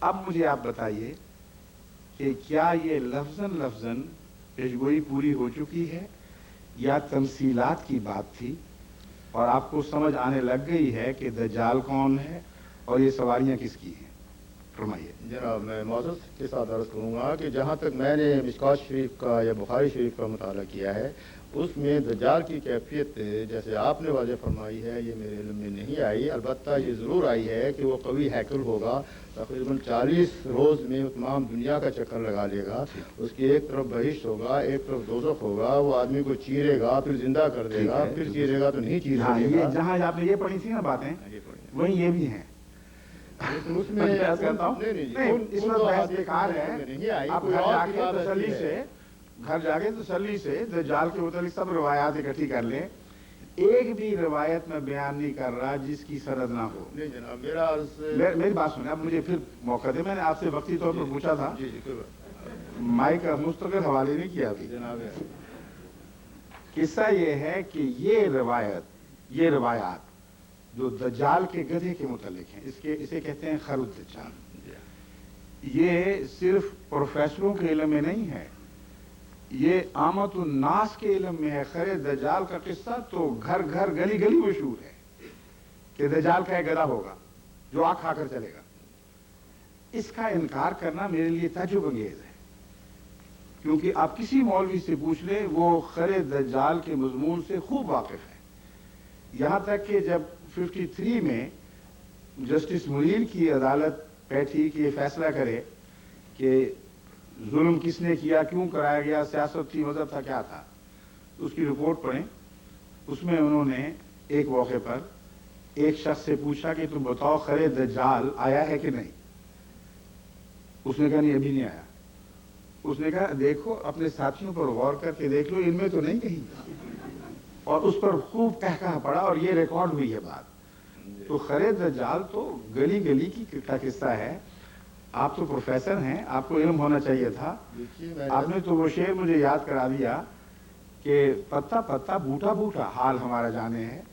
अब मुझे आप बताइए कि क्या ये लफ्जन पेशगोई पूरी हो चुकी है या तमसीलात की बात थी और आपको समझ आने लग गई है कि दज्जाल कौन है और ये सवारियां किसकी हैं? फरमाइए। जनाब, मैं मौजूद के साथ अर्ज करूँगा कि जहाँ तक मैंने मिशकात शरीफ का या बुखारी शरीफ का मुताला किया है, उसमें दज्जाल की कैफियत जैसे आपने वाज़ेह फरमाई है ये मेरे इल्म में नहीं आई। अलबत्ता ये ज़रूर आई है कि वो कवी हैकल होगा, तकरीबन 40 रोज़ में वो तमाम दुनिया का चक्कर लगा लेगा। उसकी एक तरफ बहिश्त होगा, एक तरफ दोज़ख होगा, वो आदमी को चीरेगा, फिर जिंदा कर देगा, फिर चीरेगा तो नहीं चीर सकेगा। जहाँ आपने ये पढ़ी थी ना बातें, वहीं ये भी हैं। उसमें इसमें बहस बेकार है। आप घर जाके तसल्ली से दज्जाल के मुतालिक सब रवायात इकट्ठी कर लें। एक भी रवायत में बयान नहीं कर रहा जिसकी सनद ना हो। नहीं जनाब, मेरी बात सुने, अब मुझे फिर मौका दे। मैंने आपसे वक्ती तौर पर पूछा था, माइक मुस्तकिल हवाले नहीं किया अभी। किस्सा ये है कि ये रवायात जो दज्जाल के गधे के मुतालिक हैं, इसे कहते हैं खरुद दज्जाल। ये सिर्फ प्रोफेसरों के इल्म में नहीं है, ये आमतुन्नास के इल्म में है। खरे दज्जाल का किस्सा तो घर घर गली गली मशहूर है कि दज्जाल का एक गधा होगा जो आग खाकर चलेगा। इसका इनकार करना मेरे लिए ताज्जुब अंगेज है, क्योंकि आप किसी मौलवी से पूछ ले, वो खरे दज्जाल के मजमून से खूब वाकिफ है। यहां तक कि जब 53 में जस्टिस मुनीर की अदालत बैठी कि ये फैसला करे कि जुल्म किसने किया, क्यों कराया गया, सियासत थी, मजहब था, क्या था, तो उसकी रिपोर्ट पढ़ें। उसमें उन्होंने एक मौके पर एक शख्स से पूछा कि तुम बताओ खरे दज्जाल आया है कि नहीं। उसने कहा नहीं, अभी नहीं आया। उसने कहा देखो अपने साथियों पर गौर करके देख लो, इनमें तो नहीं कहीं। और उस पर खूब कहकहा पड़ा और ये रिकॉर्ड हुई है बात। तो खरे दज्जाल तो गली गली की का किस्सा है। आप तो प्रोफेसर हैं, आपको इल्म होना चाहिए था। आपने तो वो शेर मुझे याद करा दिया कि पत्ता पत्ता बूटा बूटा हाल हमारा जाने है,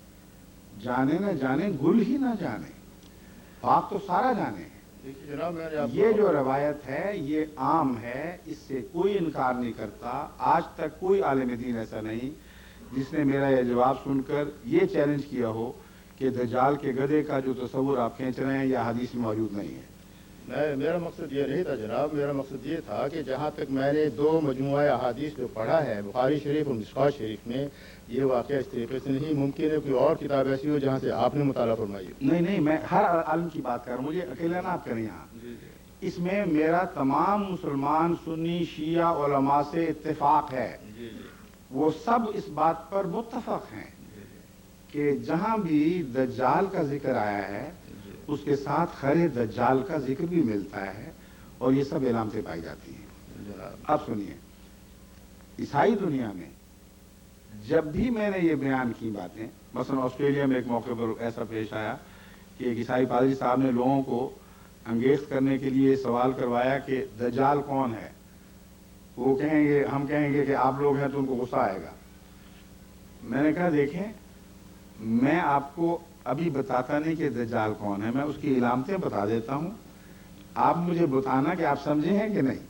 जाने न जाने गुल ही ना जाने, आप तो सारा जाने हैं। ये जो रवायत है ये आम है, इससे कोई इनकार नहीं करता। आज तक कोई आलिम दीन ऐसा नहीं जिसने मेरा यह जवाब सुनकर ये चैलेंज किया हो कि दज्जाल के गधे का जो तस्वुर आप खींच रहे हैं या हदीस में मौजूद नहीं है। मेरा मकसद ये नहीं था जनाब, मेरा मकसद ये था कि जहाँ तक मैंने दो मजमुआ अहादीस जो पढ़ा है, बुखारी शरीफ और मिशकात शरीफ में, ये वाक़या इस तरीके से नहीं। मुमकिन है कोई और किताब ऐसी हो जहाँ से आपने मुताला फरमाई। नहीं, मैं हर आलिम की बात कर रहा हूँ, मुझे अकेला ना आप करें यहाँ। इसमें मेरा तमाम मुसलमान सुन्नी शिया उलमा से इत्तेफाक है। वो सब इस बात पर मुत्तफक हैं कि जहाँ भी दज्जाल का जिक्र आया है उसके साथ खरे दज्जाल का जिक्र भी मिलता है और ये सब इलामतें पाई जाती हैं। अब सुनिए, ईसाई दुनिया में जब भी मैंने ये बयान की बातें, मसलन ऑस्ट्रेलिया में एक मौके पर ऐसा पेश आया कि एक ईसाई पादरी साहब ने लोगों को अंगेज करने के लिए सवाल करवाया कि दज्जाल कौन है। वो कहेंगे, हम कहेंगे कि आप लोग हैं, तो उनको गुस्सा आएगा। मैंने कहा देखें, मैं आपको अभी बताता नहीं कि दज्जाल कौन है, मैं उसकी इलामतें बता देता हूं, आप मुझे बताना कि आप समझे हैं कि नहीं।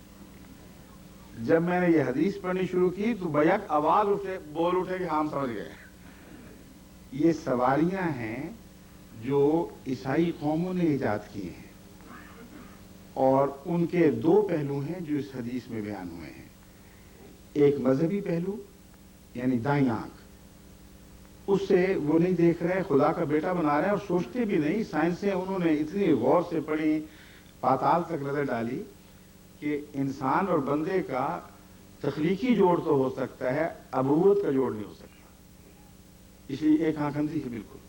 जब मैंने ये हदीस पढ़नी शुरू की तो बैक आवाज बोल उठे कि हम समझ गए। ये सवारियां हैं जो ईसाई कौमों ने ईजाद की हैं और उनके दो पहलू हैं जो इस हदीस में बयान हुए हैं। एक मजहबी पहलू यानी दाईं आंख, उससे वो नहीं देख रहे, खुदा का बेटा बना रहे हैं और सोचते भी नहीं। साइंसें उन्होंने इतनी गौर से पढ़ी, पाताल तक नजर डाली कि इंसान और बंदे का तख्लीकी जोड़ तो हो सकता है, अबूवत का जोड़ नहीं हो सकता। इसलिए एक आंख अंधी है बिल्कुल,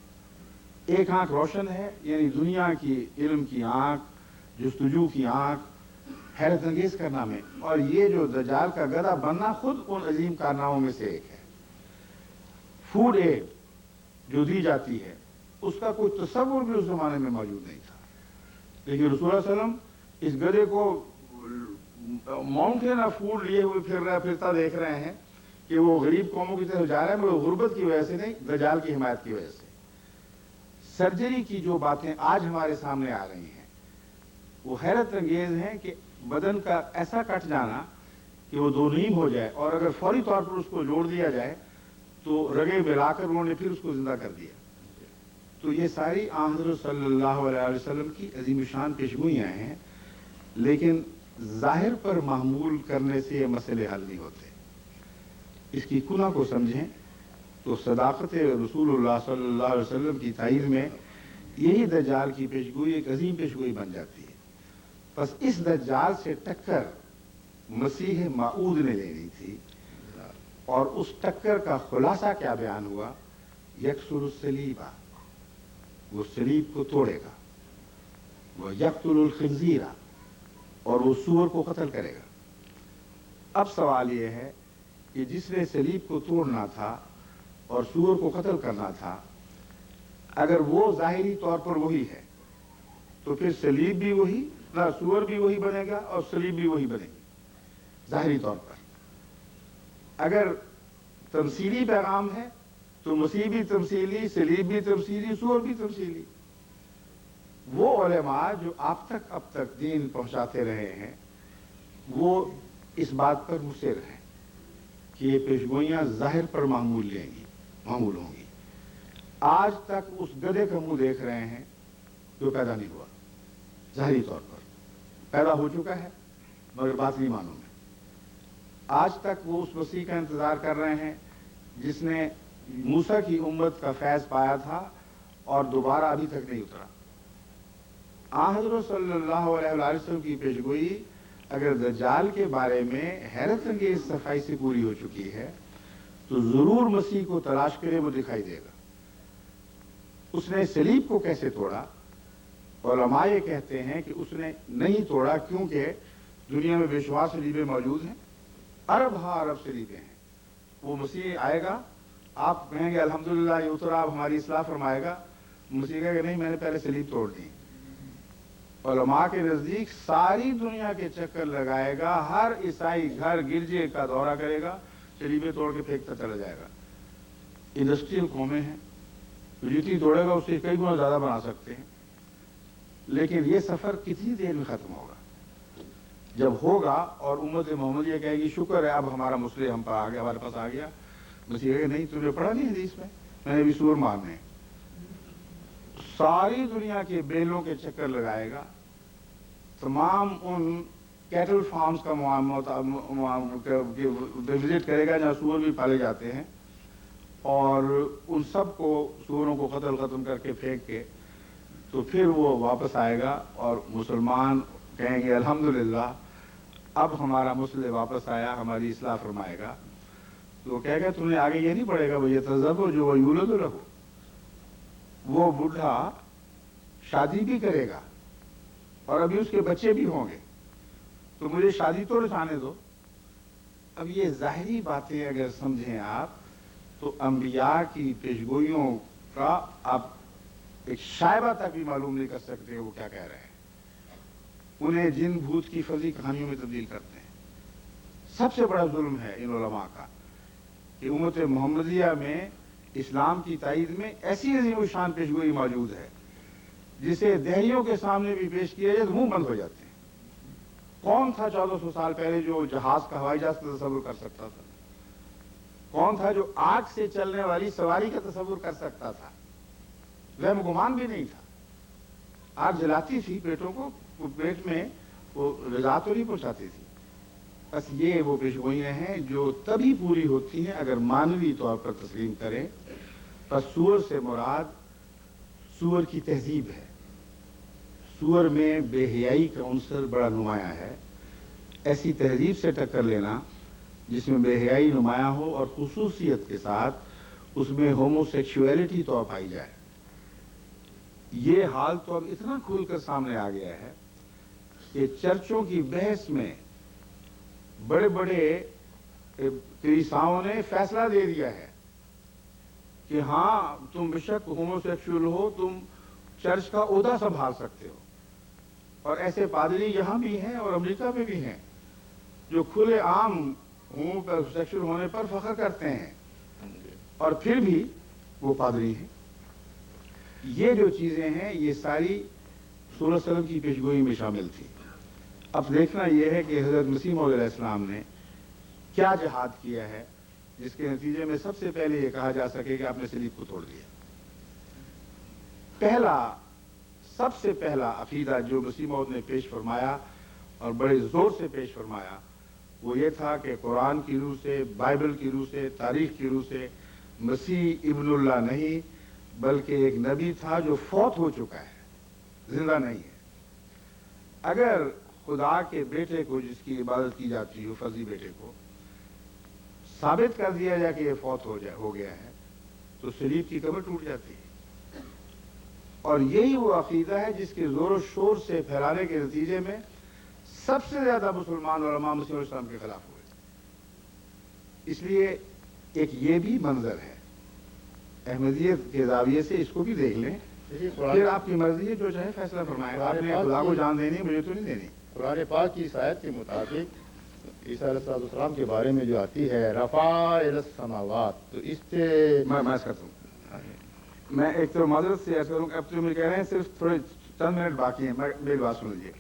एक आंख रोशन है, यानी दुनिया की इल्म की आंख, जुस्तजू की आंख, हैरत अंगेज करना में। और ये जो दज्जाल का गधा बनना खुद उन अजीम कारनामों में से एक है। फूड एड जो दी जाती है उसका कोई तसव्वुर भी उस जमाने में मौजूद नहीं था। लेकिन रसूल सल्लल्लाहु अलैहि वसल्लम इस गधे को माउंटेन ऑफ फूड लिए हुए फिरता देख रहे हैं कि वो गरीब कौमों की तरफ जा रहा है, मगर गुर्बत की वजह से नहीं, दज्जाल की हिमायत की वजह से। सर्जरी की जो बातें आज हमारे सामने आ रही हैं वो हैरत अंगेज हैं कि बदन का ऐसा कट जाना कि वो दो नीम हो जाए, और अगर फौरी तौर पर उसको जोड़ दिया जाए तो रगे मिलाकर उन्होंने फिर उसको जिंदा कर दिया। तो ये सारी हज़रत सल्लल्लाहु अलैहि वसल्लम की अजीम शान पेशगोइयाँ हैं, लेकिन जाहिर पर मामूल करने से ये मसले हल नहीं होते। इसकी कुना को समझें तो सदाकत रसूलुल्लाह सल्लल्लाहु अलैहि वसल्लम की तायीद में यही दज्जाल की पेशगोई एक अजीम पेशगोई बन जाती है। बस इस दज्जाल से टक्कर मसीह माऊद ने लेनी थी, और उस टक्कर का खुलासा क्या बयान हुआ? यकसुर सलीबा, वो सलीब को तोड़ेगा, वह यक्तुल खिंजीरा, और वो सूअर को कत्ल करेगा। अब सवाल यह है कि जिसने सलीब को तोड़ना था और सूअर को कत्ल करना था, अगर वो जाहिरी तौर पर वही है तो फिर सलीब भी वही, ना सूअर भी वही बनेगा और सलीब भी वही बनेगी जाहिरी तौर पर। अगर तमसीली पैगाम है तो मसीह भी तमसीली, सलीब भी तमसीली, सूअर भी तमसीली। वो उलेमा जो आप तक अब तक दीन पहुंचाते रहे हैं वो इस बात पर मुसिर हैं कि ये पेशगोइयां जाहिर पर मामूल होंगी। आज तक उस गधे का मुंह देख रहे हैं जो पैदा नहीं हुआ, जाहिरी तौर पर पैदा हो चुका है मगर बातिनी मानों में। आज तक वो उस मसीह का इंतजार कर रहे हैं जिसने मूसा की उम्मत का फैज पाया था और दोबारा अभी तक नहीं उतरा। हज़रत सल्लल्लाहु अलैहि वसल्लम की पेशगोई अगर दज्जाल के बारे में हैरत अंगेज सफाई से पूरी हो चुकी है तो जरूर मसीह को तलाश करे, वो दिखाई देगा। उसने सलीब को कैसे तोड़ा? उलमा ये कहते हैं कि उसने नहीं तोड़ा क्योंकि दुनिया में बेशुमार सलीबें मौजूद हैं, अरब सलीबें हैं। वो मसीह आएगा, आप कहेंगे अल्हम्दुलिल्लाह ये उतरा, अब हमारी इस्लाह फरमाएगा। मसीह कहेगा नहीं, मैंने पहले सलीब तोड़ दी। उलमा के नजदीक सारी दुनिया के चक्कर लगाएगा, हर ईसाई घर गिरजे का दौरा करेगा, सलीबें तोड़ के फेंकता चला जाएगा। इंडस्ट्रियल कौमें हैं, जितनी तोड़ेगा उससे कई गुना ज्यादा बना सकते हैं। लेकिन ये सफर कितनी देर में खत्म होगा? जब होगा और उम्मत मोहम्मद ये कहेगी शुक्र है अब हमारा मुस्लिम हम पर आ गया, हमारे पास आ गया। मसीह कहेगा नहीं, तुमने पढ़ा नहीं हदीस में, मैंने भी सूर मारने। सारी दुनिया के बेलों के चक्कर लगाएगा, तमाम उन कैटल फार्म्स का विजिट करेगा जहाँ सूअर भी पाले जाते हैं, और उन सब को सूअरों को खत्म करके फेंक के तो फिर वो वापस आएगा और मुसलमान कहेंगे अल्हम्दुलिल्लाह अब हमारा मुस्लिम वापस आया, हमारी इस्लाह फरमाएगा। तो कहेगा तुमने आगे ये नहीं पढ़ेगा वो ये तज़व्वुज जो यूलद लहू, वो बूढ़ा शादी भी करेगा और अभी उसके बच्चे भी होंगे, तो मुझे शादी तो रचाने दो। अब ये जाहिरी बातें अगर समझें आप तो अंबिया की पेशगोइयों का आप एक शायबा तक भी मालूम नहीं कर सकते वो क्या कह रहे हैं। उन्हें जिन भूत की फजी कहानियों में तब्दील करते हैं। सबसे बड़ा जुल्म है इन उलमा का कि उम्मत मोहम्मदिया में इस्लाम की तायीद में ऐसी अजीम शान पेशगोई मौजूद है जिसे दहरियों के सामने भी पेश किया जाए तो मुंह बंद हो जाते हैं। कौन था 1400 साल पहले जो जहाज का हवाई जहाज का तस्वुर कर सकता था? कौन था जो आग से चलने वाली सवारी का तस्वुर कर सकता था? वह गुमान भी नहीं था। आग जलाती थी पेटों को, पेट में वो गज़ा तो नहीं पहुंचाती थी। बस ये वो पेशगोइयां हैं जो तभी पूरी होती हैं अगर मानवी तौर पर तस्लीम करें। बस सूअर से मुराद सूअर की तहजीब है। सूअर में बेहयाई का अंसर बड़ा नुमाया है। ऐसी तहजीब से टक्कर लेना जिसमें बेहयाई नुमाया हो और खुसूसियत के साथ उसमें होमोसेक्सुअलिटी तो पाई जाए, ये हाल तो अब इतना खुलकर सामने आ गया है कि चर्चों की बहस में बड़े बड़े कलीसियाओं ने फैसला दे दिया है कि हाँ तुम बेशक होमोसेक्सुअल हो, तुम चर्च का ओहदा संभाल सकते हो। और ऐसे पादरी यहाँ भी हैं और अमेरिका में भी हैं जो खुले आम होमोसेक्सुअल होने पर फख्र करते हैं और फिर भी वो पादरी हैं। ये जो चीजें हैं ये सारी रसूल सल्लल्लाहु अलैहि वसल्लम की पेशगोई में शामिल थी। अब देखना यह है कि हजरत मसीह मौऊद अलैहिस्सलाम ने क्या जिहाद किया है जिसके नतीजे में सबसे पहले ये कहा जा सके कि आपने सलीब को तोड़ दिया। सबसे पहला अकीदा जो मसीह मौऊद ने पेश फरमाया और बड़े जोर से पेश फरमाया वो ये था कि कुरान की रूह से, बाइबल की रूह से, तारीख की रूह से मसीह इब्नुल्लाह नहीं बल्कि एक नबी था जो फौत हो चुका है, जिंदा नहीं है। अगर खुदा के बेटे को जिसकी इबादत की जाती हो, फर्जी बेटे को साबित कर दिया जाए कि ये फौत हो गया है तो सलीब की कमर टूट जाती है। और यही वो अकीदा है जिसके जोर शोर से फैलाने के नतीजे में सबसे ज्यादा मुसलमान उलमा मसीह इस्लाम के खिलाफ हुए। इसलिए एक ये भी मंजर है, अहमदियत के जाविये से इसको भी देख लें। फिर आपकी मर्जी है, जो चाहे फैसला फरमाएं। आपने खुदा को जान देनी, मुझे तो नहीं देनी। कुरान पाक की इस आयत के मुताबिक ईसा अलैहिस्सलाम के बारे में जो आती है रफ़ा इलस समावात, तो इससे मैं करता हूँ। मैं एक तो माजरत से ऐसा करूँ, अब तो मुझे कह रहे हैं सिर्फ थोड़े चंद मिनट बाकी हैं, मेरी बात सुन लीजिए।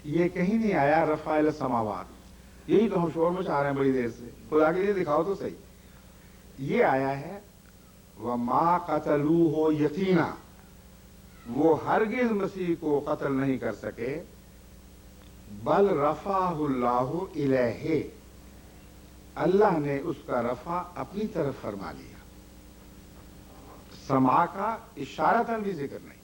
ये कहीं नहीं आया रफ़ा इलस समावात, यही तो हम शोर मचा रहे हैं बड़ी देर से। खुदा के लिए दिखाओ तो सही। ये आया है वमा कतलू हो यकीना, वो हरगिज मसीह को कत्ल नहीं कर सके, बल रफ़ाहुल्लाहु इलैहि, अल्लाह ने उसका रफ़ा अपनी तरफ फरमा लिया। समा का इशारतन भी जिक्र नहीं।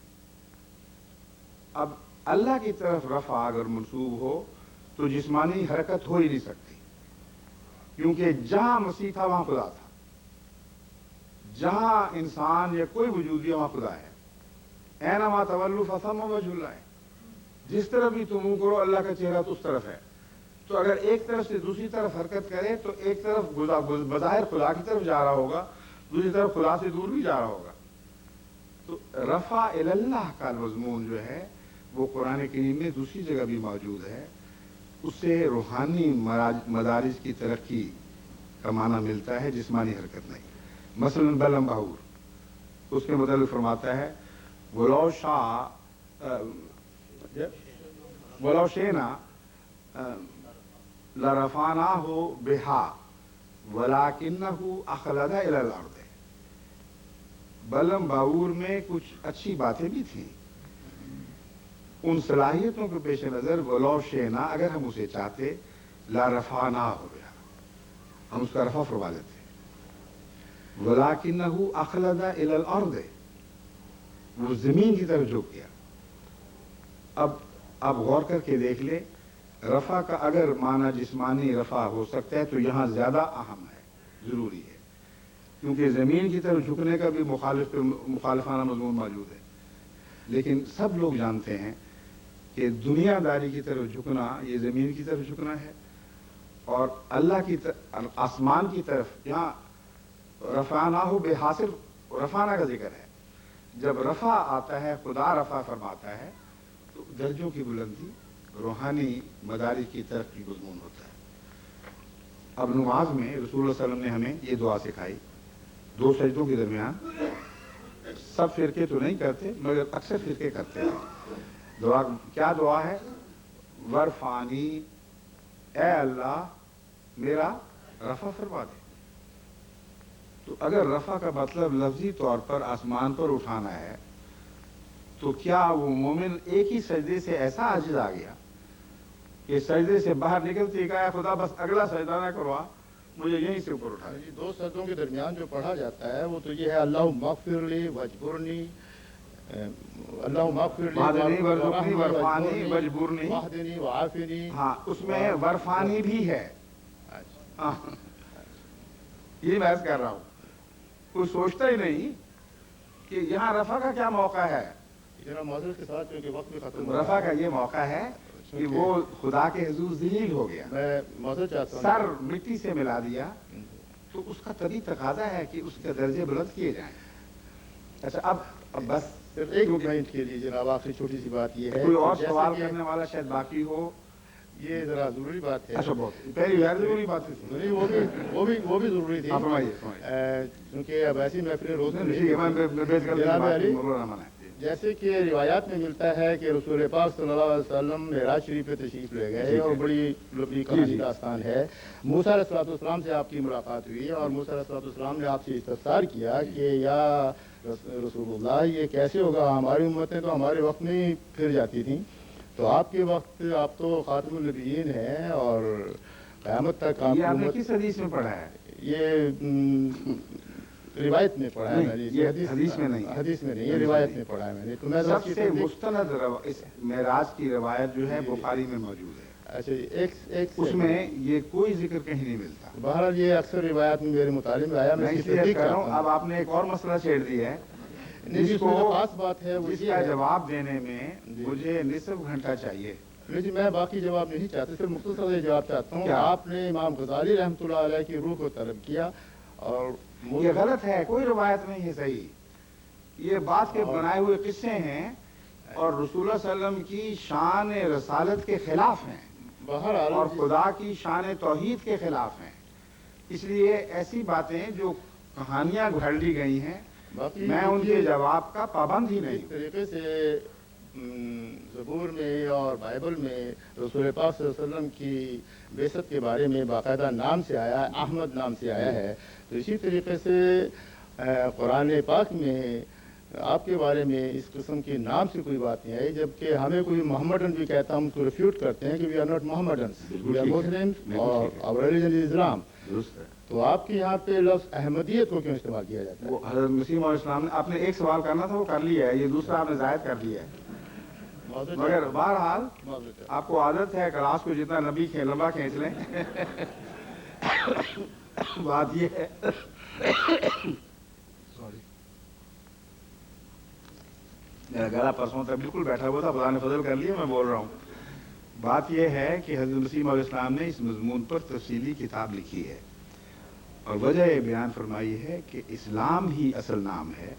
अब अल्लाह की तरफ रफ़ा अगर मंसूब हो तो जिस्मानी हरकत हो ही नहीं सकती, क्योंकि जहां मसीह था वहां खुदा था, जहां इंसान या कोई वजूद वहां खुदा है। ऐनमा तवल्लु फसम्मा वजहुल्लाह, जिस तरफ भी तुम मुंह करो अल्लाह का चेहरा तो उस तरफ है। तो अगर एक तरफ से दूसरी तरफ हरकत करे तो एक तरफ बज़ाहिर खुदा की तरफ जा रहा होगा, दूसरी तरफ खुदा से दूर भी जा रहा होगा। तो रफ़ा इलल्लाह का मज़मून जो है वो कुरान करीम में दूसरी जगह भी मौजूद है। उससे रूहानी मदारिज की तरक्की का माना मिलता है, जिस्मानी हरकत नहीं। मसलन बलम बाहूर, उसके मतलब फरमाता है वलौशेना लरफाना हो बेहा वलाकिन्नहु अखलदा इलल अर्द। बलम बाऊर में कुछ अच्छी बातें भी थी, उन सलाहियतों के पेश नजर वलौशेना, अगर हम उसे चाहते, ला रफाना हो गया, हम उसका रफा फरमा देते। वलाकिन्नहु अखलदा इलल अर्द, वो जमीन की तरफ झुक गया। अब गौर करके देख ले, रफा का अगर माना जिस्मानी रफा हो सकता है तो यहां ज्यादा अहम है, जरूरी है, क्योंकि जमीन की तरफ झुकने का भी मुखालिफाना मजमून मौजूद है। लेकिन सब लोग जानते हैं कि दुनियादारी की तरफ झुकना ये जमीन की तरफ झुकना है, और अल्लाह की आसमान की तरफ यहाँ रफाना हो बेहासिल रफाना का जिक्र है। जब रफा आता है, खुदा रफा फरमाता है, तो दर्जों की बुलंदी, रूहानी मदारिज की तरफ की मज़मून होता है। अब नमाज में रसूल सल्लल्लाहु अलैहि वसल्लम ने हमें ये दुआ सिखाई, दो सजदों के दरमियान। सब फिरके तो नहीं करते मगर अक्सर फिरके करते हैं। दुआ क्या दुआ है? वरफानी, ए अल्लाह मेरा रफा फरमा दे। तो अगर रफा का मतलब लफ्जी तौर पर आसमान पर उठाना है तो क्या वो मोमिन एक ही सजदे से ऐसा आजिज आ गया कि सजदे से बाहर निकलते ही कहा खुदा बस अगला सजदा ना करवा, मुझे यहीं से ऊपर उठा दे। दो सजदों के दरमियान जो पढ़ा जाता है वो तो ये है अल्लाह मगफिरली वजबुरनी, अल्लाह मगफिरली वरजुकनी वरफानी वजबुरनी वाहदिनी वाफिनी। हाँ, उसमें वरफानी भी है। ये मैं कर रहा हूँ, कोई सोचता ही नहीं कि यहाँ रफा का क्या मौका है। माजरत के साथ क्योंकि वक्त भी खत्म, रफा का ये मौका है कि वो खुदा के हुजूर ज़लील हो गया, मैं माजरत चाहता हूँ, सर मिट्टी से मिला दिया, तो उसका तभी तकाजा है कि उसके दर्जे बुलंद किए जाएं। अच्छा, अब बस सिर्फ एक पॉइंट के लिए जनाब, आखिरी छोटी सी बात ये है, कोई और जैसे सवाल कि करने वाला शायद बाकी हो। ये जरा जरूरी बात है। अच्छा, बहुत पहली गैर जरूरी बात है। नहीं, वो भी जरूरी थी, क्योंकि अब ऐसी महफिलें रोज जनाब अली, जैसे कि रिवायात में मिलता है कि रसूल पाक सल्लल्लाहु अलैहि वसल्लम मेराज शरीफ पे तशरीफ ले गए और बड़ी लंबी कहानी का आस्थान है। मूसा अलैहिस्सलाम से आपकी मुलाकात हुई और मूसा अलैहिस्सलाम ने आपसे इस्तफसार किया कि या रसूलुल्लाह, ये कैसे होगा, हमारी उम्मतें तो हमारे वक्त में ही फिर जाती थी, तो आपके वक्त आप तो खातमुन नबीयीन हैं और क़यामत तक आप। ये आपने किस हदीस में पढ़ा है? ये रिवायत में पढ़ा है मैंने, ये हदीस में नहीं, हदीस में नहीं, ये रिवायत में पढ़ा है मैंने। तो मैं सबसे मुस्तनद इस मेराज की रिवायत जो है बुखारी में मौजूद है। अच्छा, एक उसमें ये कोई जिक्र कहीं नहीं मिलता। बहरहाल ये अक्सर रिवायत में मेरे मुतालिब में आया। मैं इसलिए कह रहा हूँ, अब आपने एक और मसला छेड़ दिया है जिसको खास बात है, जिसका जवाब देने में मुझे निसफ घंटा चाहिए। लेकिन मैं बाकी जवाब नहीं चाहता, सिर्फ मुख्तसर ये जवाब चाहता हूँ। आपने इमाम गजाली रहमतुल्लाह अलैह की रूह को तलब किया और ये गलत है, कोई रवायत नहीं है सही। ये बात के बनाए हुए किस्से हैं और रसूलुल्लाह सल्लल्लाहु अलैहि वसल्लम की शान रसालत के खिलाफ हैं और खुदा की शान तौहीद के खिलाफ हैं। इसलिए ऐसी बातें जो कहानियां घड़ ली गई हैं, मैं उनके जवाब का पाबंद ही नहीं। इस तरीके से ज़बूर में और बाइबल में रसूल पाक सल्लल्लाहु अलैहि वसल्लम की बेसत के बारे में बाकायदा नाम से आया है, अहमद नाम से आया है, तो इसी तरीके से कुरान पाक में आपके बारे में इस किस्म के नाम से कोई बात नहीं आई, जबकि हमें कोई मोहम्मदन भी कहता, हम उसको रिफ्यूट करते हैं कि we are not Mohammedan, we are Muslims और आवर रिलीजन इज इस्लाम। तो आपके यहाँ पे लफ्ज़ अहमदियत को क्यों इस्तेमाल किया जाता है? वो हज़रत मसीह और इस्लाम ने, आपने एक सवाल करना था वो कर लिया है, ये दूसरा आपने जायद कर दिया है। मगर बहरहाल आपको आदत है क्लास को जितना लंबा खींच लें। बात ये है, सॉरी, मेरा गला परसों तक बिल्कुल बैठा हुआ था, खुदा ने फजल कर लिया, मैं बोल रहा हूँ। बात यह है कि हज़रत मसीह और इस्लाम ने इस मज़मून पर तफसीली किताब लिखी है और वजह ये बयान फरमाई है कि इस्लाम ही असल नाम है,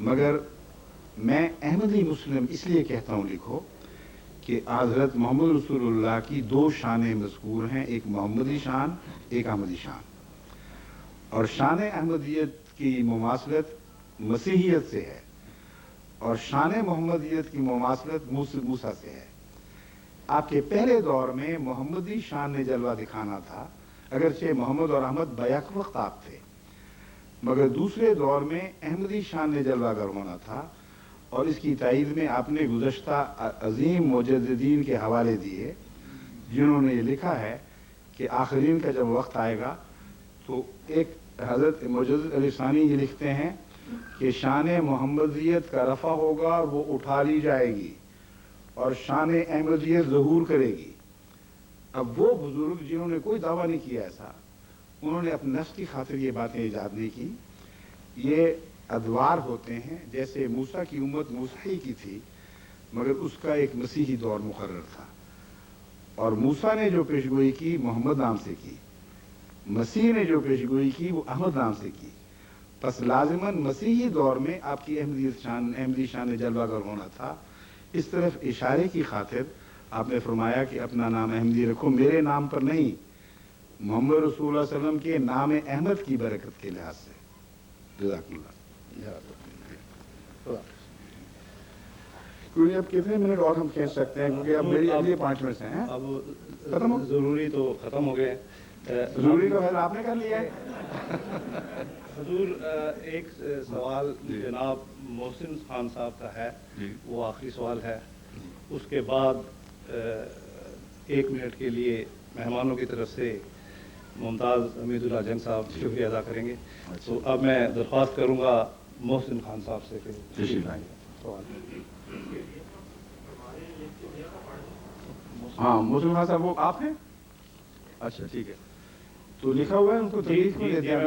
मगर मैं अहमदी मुस्लिम इसलिए कहता हूँ लिखो कि हज़रत मोहम्मद रसूलुल्लाह की दो शानें मज़कूर हैं, एक मोहम्मदी शान, एक अहमदी शान। और शान अहमदियत की मुमासलत मसीहियत से है और शान मोहम्मदियत की मुमासलत मूसा से है। आपके पहले दौर में मोहम्मदी शान ने जलवा दिखाना था, अगरचे मोहम्मद और अहमद बैक वक्त आप थे, मगर दूसरे दौर में अहमदी शान ने जलवागर होना था और इसकी तायीद में आपने गुज़श्ता अजीम मुजद्दिदीन के हवाले दिए, जिन्होंने ये लिखा है कि आखिरीन का जब वक्त आएगा तो एक हज़रत मुजद्दिद अली सानी ये लिखते हैं कि शान मोहम्मदियत का रफ़ा होगा और वो उठा ली जाएगी और शान अहमदियत ज़हूर करेगी। अब वो बुजुर्ग जिन्होंने कोई दावा नहीं किया ऐसा, उन्होंने अपने नफ्स की खातिर ये बातें ईजाद नहीं की। ये अदवार होते हैं, जैसे मूसा की उम्मत मूसा ही की थी, मगर उसका एक मसीही दौर मुकर्रर था और मूसा ने जो पेशगोई की मोहम्मद नाम से की, मसीह ने जो पेशगोई की वो अहमद नाम से की। बस लाजिमन मसीही दौर में आपकी अहमदी शान जलवागर होना था। इस तरफ इशारे की खातिर आपने फरमाया कि अपना नाम अहमदी रखो, मेरे नाम पर नहीं, मोहम्मद रसूलुल्लाह सल्लल्लाहु अलैहि वसल्लम के नाम अहमद की बरकत के लिहाज से। जज़ाकल्लाह। क्योंकि अब कितने मिनट और हम खींच सकते हैं, क्योंकि अब मेरी अगली 5 मिनट हैं। अब जरूरी तो खत्म हो गए, जरूरी तो है आपने कर लिया है। हुजूर, एक सवाल जनाब मोहसिन खान साहब का है, वो आखिरी सवाल है। उसके बाद 1 मिनट के लिए मेहमानों की तरफ से मुमताज़ हमीदुल्लाह जंग साहब शुक्रिया अदा करेंगे। तो अब मैं दरख्वास्त करूँगा मोहसिन खान साहब से कि सवाल। हाँ, मोहसिन खान साहब वो आप हैं? अच्छा ठीक है, तो लिखा हुआ है उनको तरीख में दे दिया।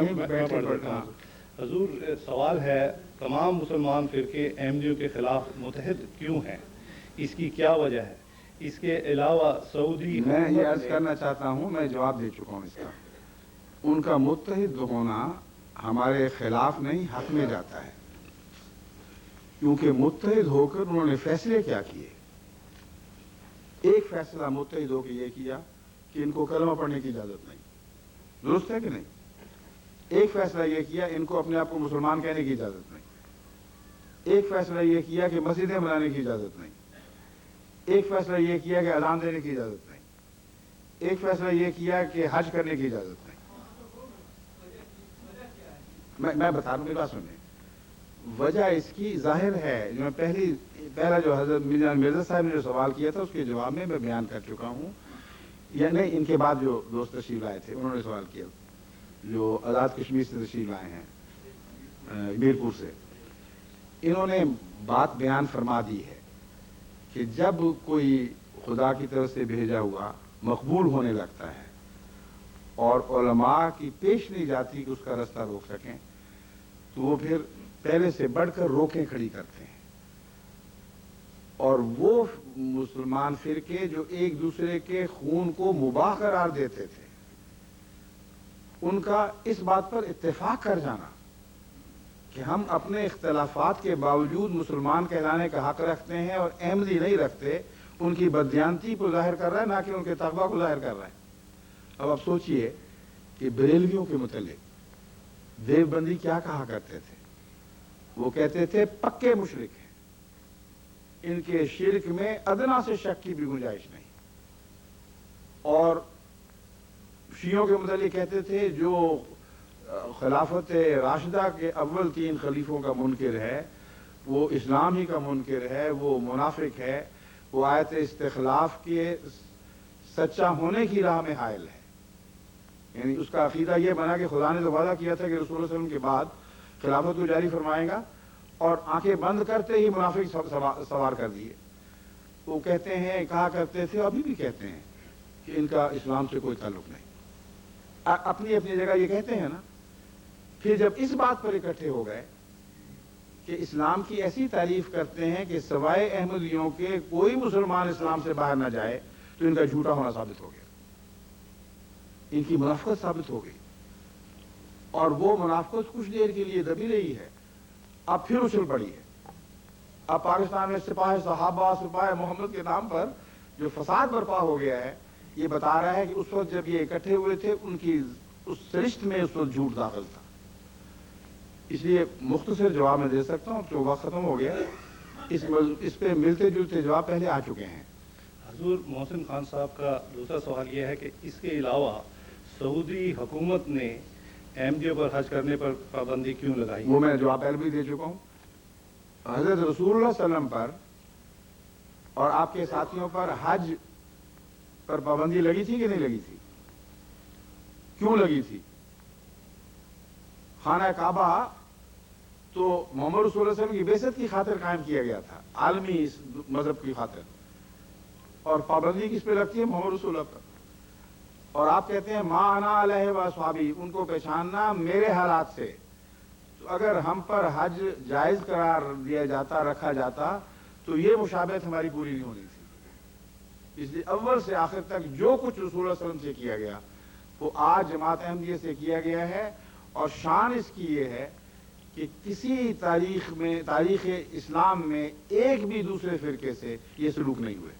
हजूर, सवाल है, तमाम मुसलमान फिरके अहमदियों के खिलाफ मुतहद क्यों हैं, इसकी क्या वजह है? इसके अलावा सऊदी, मैं ये अर्ज करना चाहता हूँ, मैं जवाब दे चुका हूँ इसका। उनका मुत्तहिद होना हमारे खिलाफ नहीं, हक में जाता है। کیونکہ متحد ہو کر انہوں نے فیصلے کیا کیے. ایک فیصلہ متحد ہو کے یہ کیا کہ ان کو کلمہ پڑھنے کی اجازت نہیں. درست ہے کہ نہیں؟ ایک فیصلہ یہ کیا ان کو اپنے آپ کو مسلمان کہنے کی اجازت نہیں. ایک فیصلہ یہ کیا کہ مسجدیں بنانے کی اجازت نہیں. ایک فیصلہ یہ کیا کہ اذان دینے کی اجازت نہیں. ایک فیصلہ یہ کیا کہ حج کرنے کی اجازت نہیں. میں بتا رہا ہوں، میری بات سنیں. وجہ اس کی ظاہر ہے، جو میں پہلا جو حضرت مرزا صاحب نے جو سوال کیا تھا اس کے جواب میں بیان کر چکا ہوں. یعنی ان کے بعد جو دوست تشریف لائے تھے انہوں نے سوال کیا، جو آزاد کشمیر سے تشریف لائے ہیں میرپور سے، انہوں نے بات بیان فرما دی ہے کہ جب کوئی خدا کی طرف سے بھیجا ہوا مقبول ہونے لگتا ہے اور علماء کی پیش نہیں جاتی کہ اس کا رستہ روک سکیں، تو وہ پھر پہلے سے بڑھ کر روکیں کھڑی کرتے ہیں. اور وہ مسلمان فرقے جو ایک دوسرے کے خون کو مباح قرار دیتے تھے، ان کا اس بات پر اتفاق کر جانا کہ ہم اپنے اختلافات کے باوجود مسلمان کہلانے کا حق رکھتے ہیں اور احمدی نہیں رکھتے، ان کی بددیانتی کو ظاہر کر رہا ہے، نہ کہ ان کے تقویٰ کو ظاہر کر رہا ہے. اب آپ سوچئے کہ بریلویوں کے متعلق دیوبندی کیا کہا کرتے تھے. وہ کہتے تھے پکے مشرک ہیں، ان کے شرک میں ادنا سے شک کی بھی گنجائش نہیں. اور شیعوں کے متعلق کہتے تھے جو خلافت راشدہ کے اول 3 خلیفوں کا منکر ہے، وہ اسلام ہی کا منکر ہے، وہ منافق ہے، وہ آیت استخلاف کے سچا ہونے کی راہ میں حائل ہے. یعنی اس کا عقیدہ یہ بنا کہ خدا نے تو وعدہ کیا تھا کہ رسول اللہ علیہ وسلم کے بعد خلافت کو جاری فرمائے گا، اور آنکھیں بند کرتے ہی منافق سوار کر دیے. وہ کہتے ہیں، کہا کرتے تھے، ابھی بھی کہتے ہیں کہ ان کا اسلام سے کوئی تعلق نہیں. اپنی اپنی جگہ یہ کہتے ہیں نا. پھر جب اس بات پر اکٹھے ہو گئے کہ اسلام کی ایسی تعریف کرتے ہیں کہ سوائے احمدیوں کے کوئی مسلمان اسلام سے باہر نہ جائے، تو ان کا جھوٹا ہونا ثابت ہو گیا، ان کی منافقت ثابت ہو گئی. اور وہ منافقت کچھ دیر کے لیے دبی رہی ہے، اب پھر اچھل پڑی ہے. اب پاکستان میں سپاہ صحابہ، سپاہ محمد کے نام پر جو فساد برپا ہو گیا ہے، یہ بتا رہا ہے کہ اس وقت جب یہ اکٹھے ہوئے تھے ان کی اس سرشت میں اس وقت جھوٹ داخل تھا. اس لیے مختصر جواب میں دے سکتا ہوں، تو وقت ختم ہو گیا. اس پہ ملتے جلتے جواب پہلے آ چکے ہیں. حضور محسن خان صاحب کا دوسرا سوال یہ ہے کہ اس کے علاوہ سعودی حکومت نے احمدیوں پر حج کرنے پر پابندی کیوں لگائی؟ وہ میں جواب پہلے بھی دے چکا ہوں. حضرت رسول اللہ صلی اللہ علیہ وسلم پر اور آپ کے ساتھیوں پر حج پر پابندی لگی تھی کہ نہیں لگی تھی؟ کیوں لگی تھی؟ خانہ کعبہ تو محمد رسول اللہ علیہ وسلم کی بعثت کی خاطر قائم کیا گیا تھا، عالمی اس مذہب کی خاطر. اور پابندی کس پہ لگتی ہے؟ محمد رسول اللہ پر. اور آپ کہتے ہیں ما انا علیہ و اصحابی، ان کو پہچاننا میرے حالات سے. تو اگر ہم پر حج جائز قرار دیا جاتا، رکھا جاتا، تو یہ مشابہت ہماری پوری نہیں ہونی تھی. اس لیے اول سے آخر تک جو کچھ رسول اللہ صلی اللہ علیہ وسلم سے کیا گیا وہ آج جماعت احمدیہ سے کیا گیا ہے. اور شان اس کی یہ ہے کہ کسی تاریخ اسلام میں ایک بھی دوسرے فرقے سے یہ سلوک نہیں ہوئے.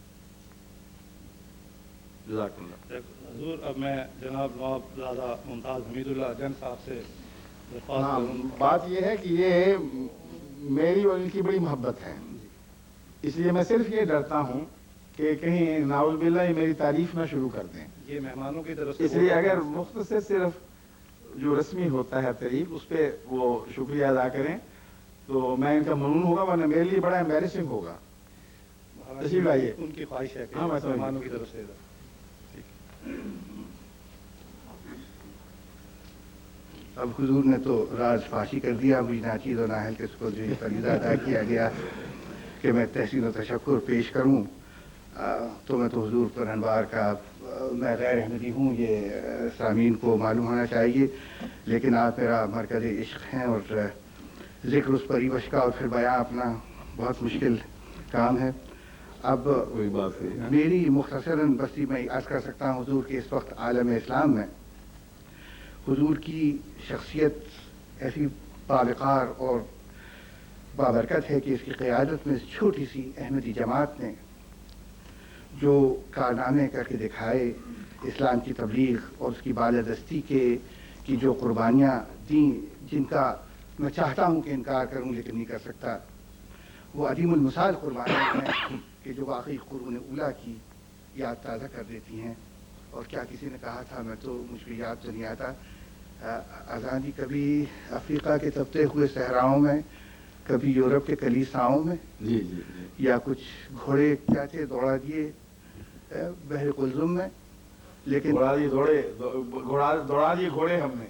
جزاک اللہ. حضور اب میں جناب نواب زادہ ممتاز حمید اللہ جن صاحب سے ہاں، بات یہ ہے کہ یہ میری اور ان کی بڑی محبت ہے، اس لیے میں صرف یہ ڈرتا ہوں کہ کہیں ناؤز باللہ یہ میری تعریف نہ شروع کر دیں. یہ مہمانوں کی طرف سے، اس لیے اگر مختصر صرف جو رسمی ہوتا ہے تعریف اس پہ وہ شکریہ ادا کریں تو میں ان کا ممنون ہوگا، ورنہ میرے لیے بڑا ایمبیرسنگ ہوگا. تشریف لائیے. ان کی خواہش ہے کہ ہاں، مہمانوں کی طرف سے. اب حضور نے تو راز فاشی کر دیا، مجھے ناچیز و نااہل کس کو جو یہ فریضہ ادا کیا گیا کہ میں تحسین و تشکر پیش کروں، تو میں تو حضور پر انوار کا میں غیر احمدی ہوں، یہ سامعین کو معلوم ہونا چاہیے. لیکن آپ میرا مرکز عشق ہیں اور ذکر اس پر ایوش کا اور پھر بیان اپنا بہت مشکل کام ہے. اب وہی بات ہے. میری مختصراً بستی میں عرض کر سکتا ہوں حضور کہ اس وقت عالم اسلام میں حضور کی شخصیت ایسی باوقار اور بابرکت ہے کہ اس کی قیادت میں اس چھوٹی سی احمدی جماعت نے جو کارنامے کر کے دکھائے، اسلام کی تبلیغ اور اس کی بالادستی کی جو قربانیاں دیں، جن کا میں چاہتا ہوں کہ انکار کروں لیکن نہیں کر سکتا، وہ عدیم المثال قربانیاں ہیں کہ جو واقعی قرون اولیٰ کی یاد تازہ کر دیتی ہیں۔ اور کیا کسی نے کہا تھا، مجھ کو یاد تو نہیں آتا، آزادی کبھی افریقہ کے تپتے ہوئے صحراؤں میں، کبھی یورپ کے کلیساؤں میں، جی جی جی، یا کچھ گھوڑے کیا تھے دوڑا دیے بحر قلزم میں، لیکن دوڑا دیے گھوڑے ہم نے،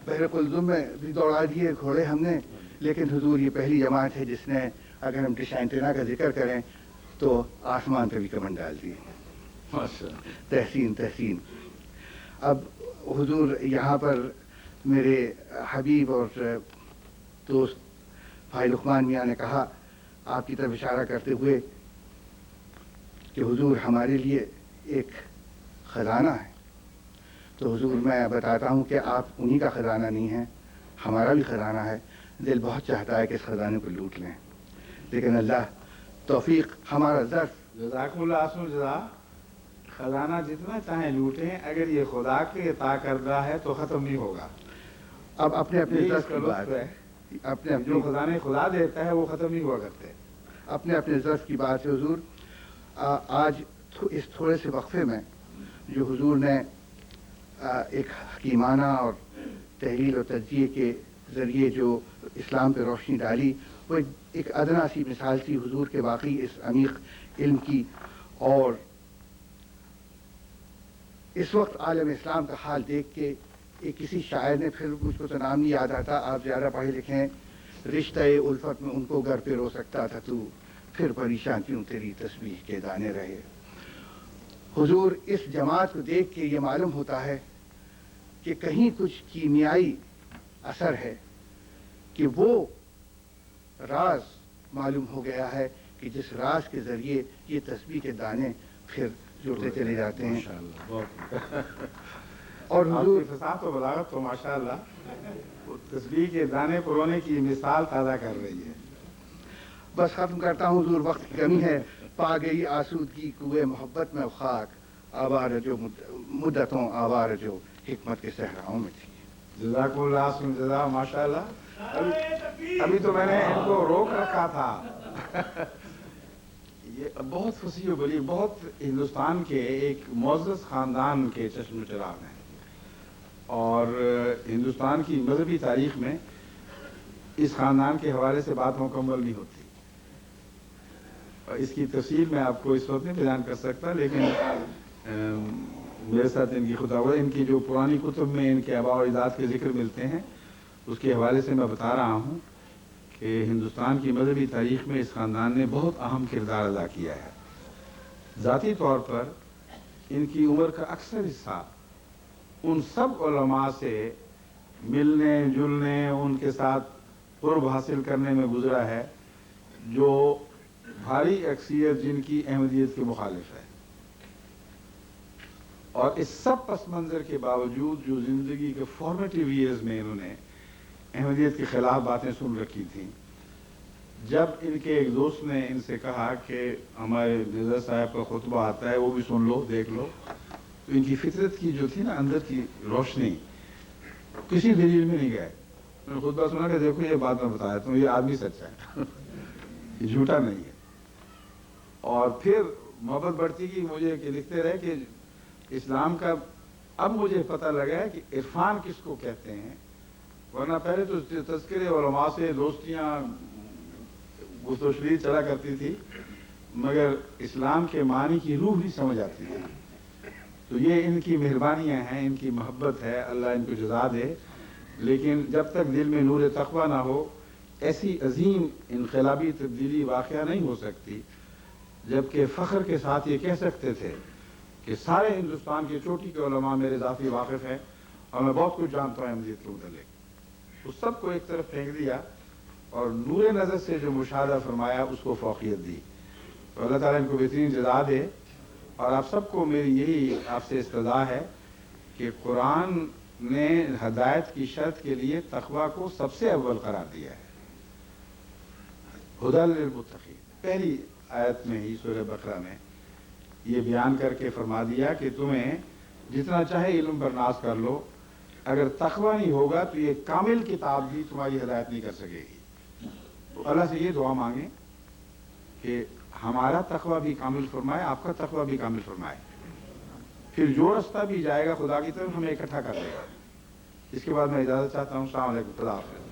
بحر قلزم میں بھی دوڑا دیے گھوڑے ہم نے، لیکن حضور یہ پہلی جماعت ہے جس نے، اگر ہم ڈش اینٹینا کا ذکر کریں تو آسمان پہ بھی کمن ڈال دیے۔ تحسین۔ اب حضور یہاں پر میرے حبیب اور دوست بھائی لقمان میاں نے کہا، آپ کی طرف اشارہ کرتے ہوئے، کہ حضور ہمارے لیے ایک خزانہ ہے، تو حضور میں بتاتا ہوں کہ آپ انہی کا خزانہ نہیں ہیں، ہمارا بھی خزانہ ہے۔ دل بہت چاہتا ہے کہ اس خزانے کو لوٹ لیں، لیکن اللہ توفیق ہمارا ظرف۔ جزاکم اللہ احسن الجزا۔ خزانہ جتنا چاہیں لوٹیں، اگر یہ خدا کے عطا کردہ ہے تو ختم نہیں ہوگا۔ اب اپنے اپنے یہ ظرف اس کا کی لطف بات ہے، اپنے جو خزانے خدا دیتا ہے وہ ختم نہیں ہوا کرتے۔ اپنے اپنے ظرف کی بات ہے حضور۔ آج اس تھوڑے سے وقفے میں جو حضور نے ایک حکیمانہ اور تحلیل و تجزیے کے ذریعے جو اسلام پہ روشنی ڈالی، وہ ایک ادنا سی مثال تھی حضور کے باقی اس عمیق علم کی۔ اور اس وقت عالم اسلام کا حال دیکھ کے ایک کسی شاعر نے، پھر مجھ کو تو نام نہیں یاد آتا، آپ زیادہ پڑھے لکھے ہیں، رشتہ الفت میں ان کو گھر پہ رو سکتا تھا تو، پھر پریشان کیوں تیری تسبیح کے دانے رہے۔ حضور اس جماعت کو دیکھ کے یہ معلوم ہوتا ہے کہ کہیں کچھ کیمیائی اثر ہے، کہ وہ راز معلوم ہو گیا ہے کہ جس راز کے ذریعے یہ تسبیح کے دانے پھر جڑتے چلے جاتے ہیں۔ اور حضور فصاحت و بلاغت تو ماشاءاللہ تسبیح کے دانے پرونے کی مثال تازہ کر رہی ہے۔ بس ختم کرتا ہوں حضور، وقت کی کمی ہے۔ پا گئی آسودگی کوئے محبت میں خاک، آوار جو مدتوں آوار جو حکمت کے صحراؤں میں تھی۔ جزاکم اللہ احسن الجزا، ماشاءاللہ۔ ابھی تو میں نے ان کو روک رکھا تھا۔ یہ بہت فصیح و بلیغ، بہت ہندوستان کے ایک معزز خاندان کے چشم و چراغ ہیں، اور ہندوستان کی مذہبی تاریخ میں اس خاندان کے حوالے سے بات مکمل نہیں ہوتی۔ اس کی تفصیل میں آپ کو اس وقت نہیں بیان کر سکتا، لیکن میرے ساتھ ان کی خطابت، ان کی جو پرانی کتب میں ان کے آباء و اجداد کے ذکر ملتے ہیں، اس کے حوالے سے میں بتا رہا ہوں کہ ہندوستان کی مذہبی تاریخ میں اس خاندان نے بہت اہم کردار ادا کیا ہے۔ ذاتی طور پر ان کی عمر کا اکثر حصہ ان سب علماء سے ملنے جلنے، ان کے ساتھ قرب حاصل کرنے میں گزرا ہے جو بھاری اکثریت جن کی احمدیت کے مخالف ہے، اور اس سب پس منظر کے باوجود جو زندگی کے فارمیٹیو ایئرز میں انہوں نے احمدیت کے خلاف باتیں سن رکھی تھیں، جب ان کے ایک دوست نے ان سے کہا کہ ہمارے مرزا صاحب کا خطبہ آتا ہے وہ بھی سن لو، دیکھ لو، تو ان کی فطرت کی جو تھی نا اندر کی روشنی، کسی دلیل میں نہیں گئے، انہوں نے خطبہ سنا کہ دیکھو یہ بات میں بتایا تم، یہ آدمی سچا ہے، یہ جھوٹا نہیں ہے۔ اور پھر محبت بڑھتی گئی، مجھے کہ لکھتے رہے کہ اسلام کا اب مجھے پتہ لگا ہے کہ عرفان کس کو کہتے ہیں، ورنہ پہلے تو تذکرے علماء سے دوستیاں گفت و شنید چلا کرتی تھی، مگر اسلام کے معنی کی روح نہیں سمجھ آتی تھی۔ تو یہ ان کی مہربانیاں ہیں، ان کی محبت ہے، اللہ ان کو جزا دے، لیکن جب تک دل میں نور تقویٰ نہ ہو ایسی عظیم انقلابی تبدیلی واقعہ نہیں ہو سکتی، جبکہ فخر کے ساتھ یہ کہہ سکتے تھے کہ سارے ہندوستان کے چوٹی کے علماء میرے ذاتی واقف ہیں اور میں بہت کچھ جانتا ہوں احمدیت کے متعلق۔ اس سب کو ایک طرف پھینک دیا اور نور نظر سے جو مشاہدہ فرمایا اس کو فوقیت دی۔ تو اللہ تعالیٰ ان کو بہترین جزا دے، اور آپ سب کو میری یہی آپ سے استدعا ہے کہ قرآن نے ہدایت کی شرط کے لیے تقویٰ کو سب سے اول قرار دیا ہے، हुदल लिलमुत्तकीन, पहली आयत में ही सूरह बकरा में ये बयान करके फरमा दिया कि तुम्हें जितना चाहे इल्म बर्दाश्त कर लो, अगर तकवा नहीं होगा तो ये कामिल किताब भी तुम्हारी हिदायत नहीं कर सकेगी। तो अल्लाह से ये दुआ मांगे कि हमारा तकवा भी कामिल फरमाए, आपका तकवा भी कामिल फरमाए, फिर जो रास्ता भी जाएगा खुदा की तरफ हमें इकट्ठा कर देगा। इसके बाद मैं इजाज़त चाहता हूँ। अस्सलाम वालेकुम, खुदा हाफ़िज़।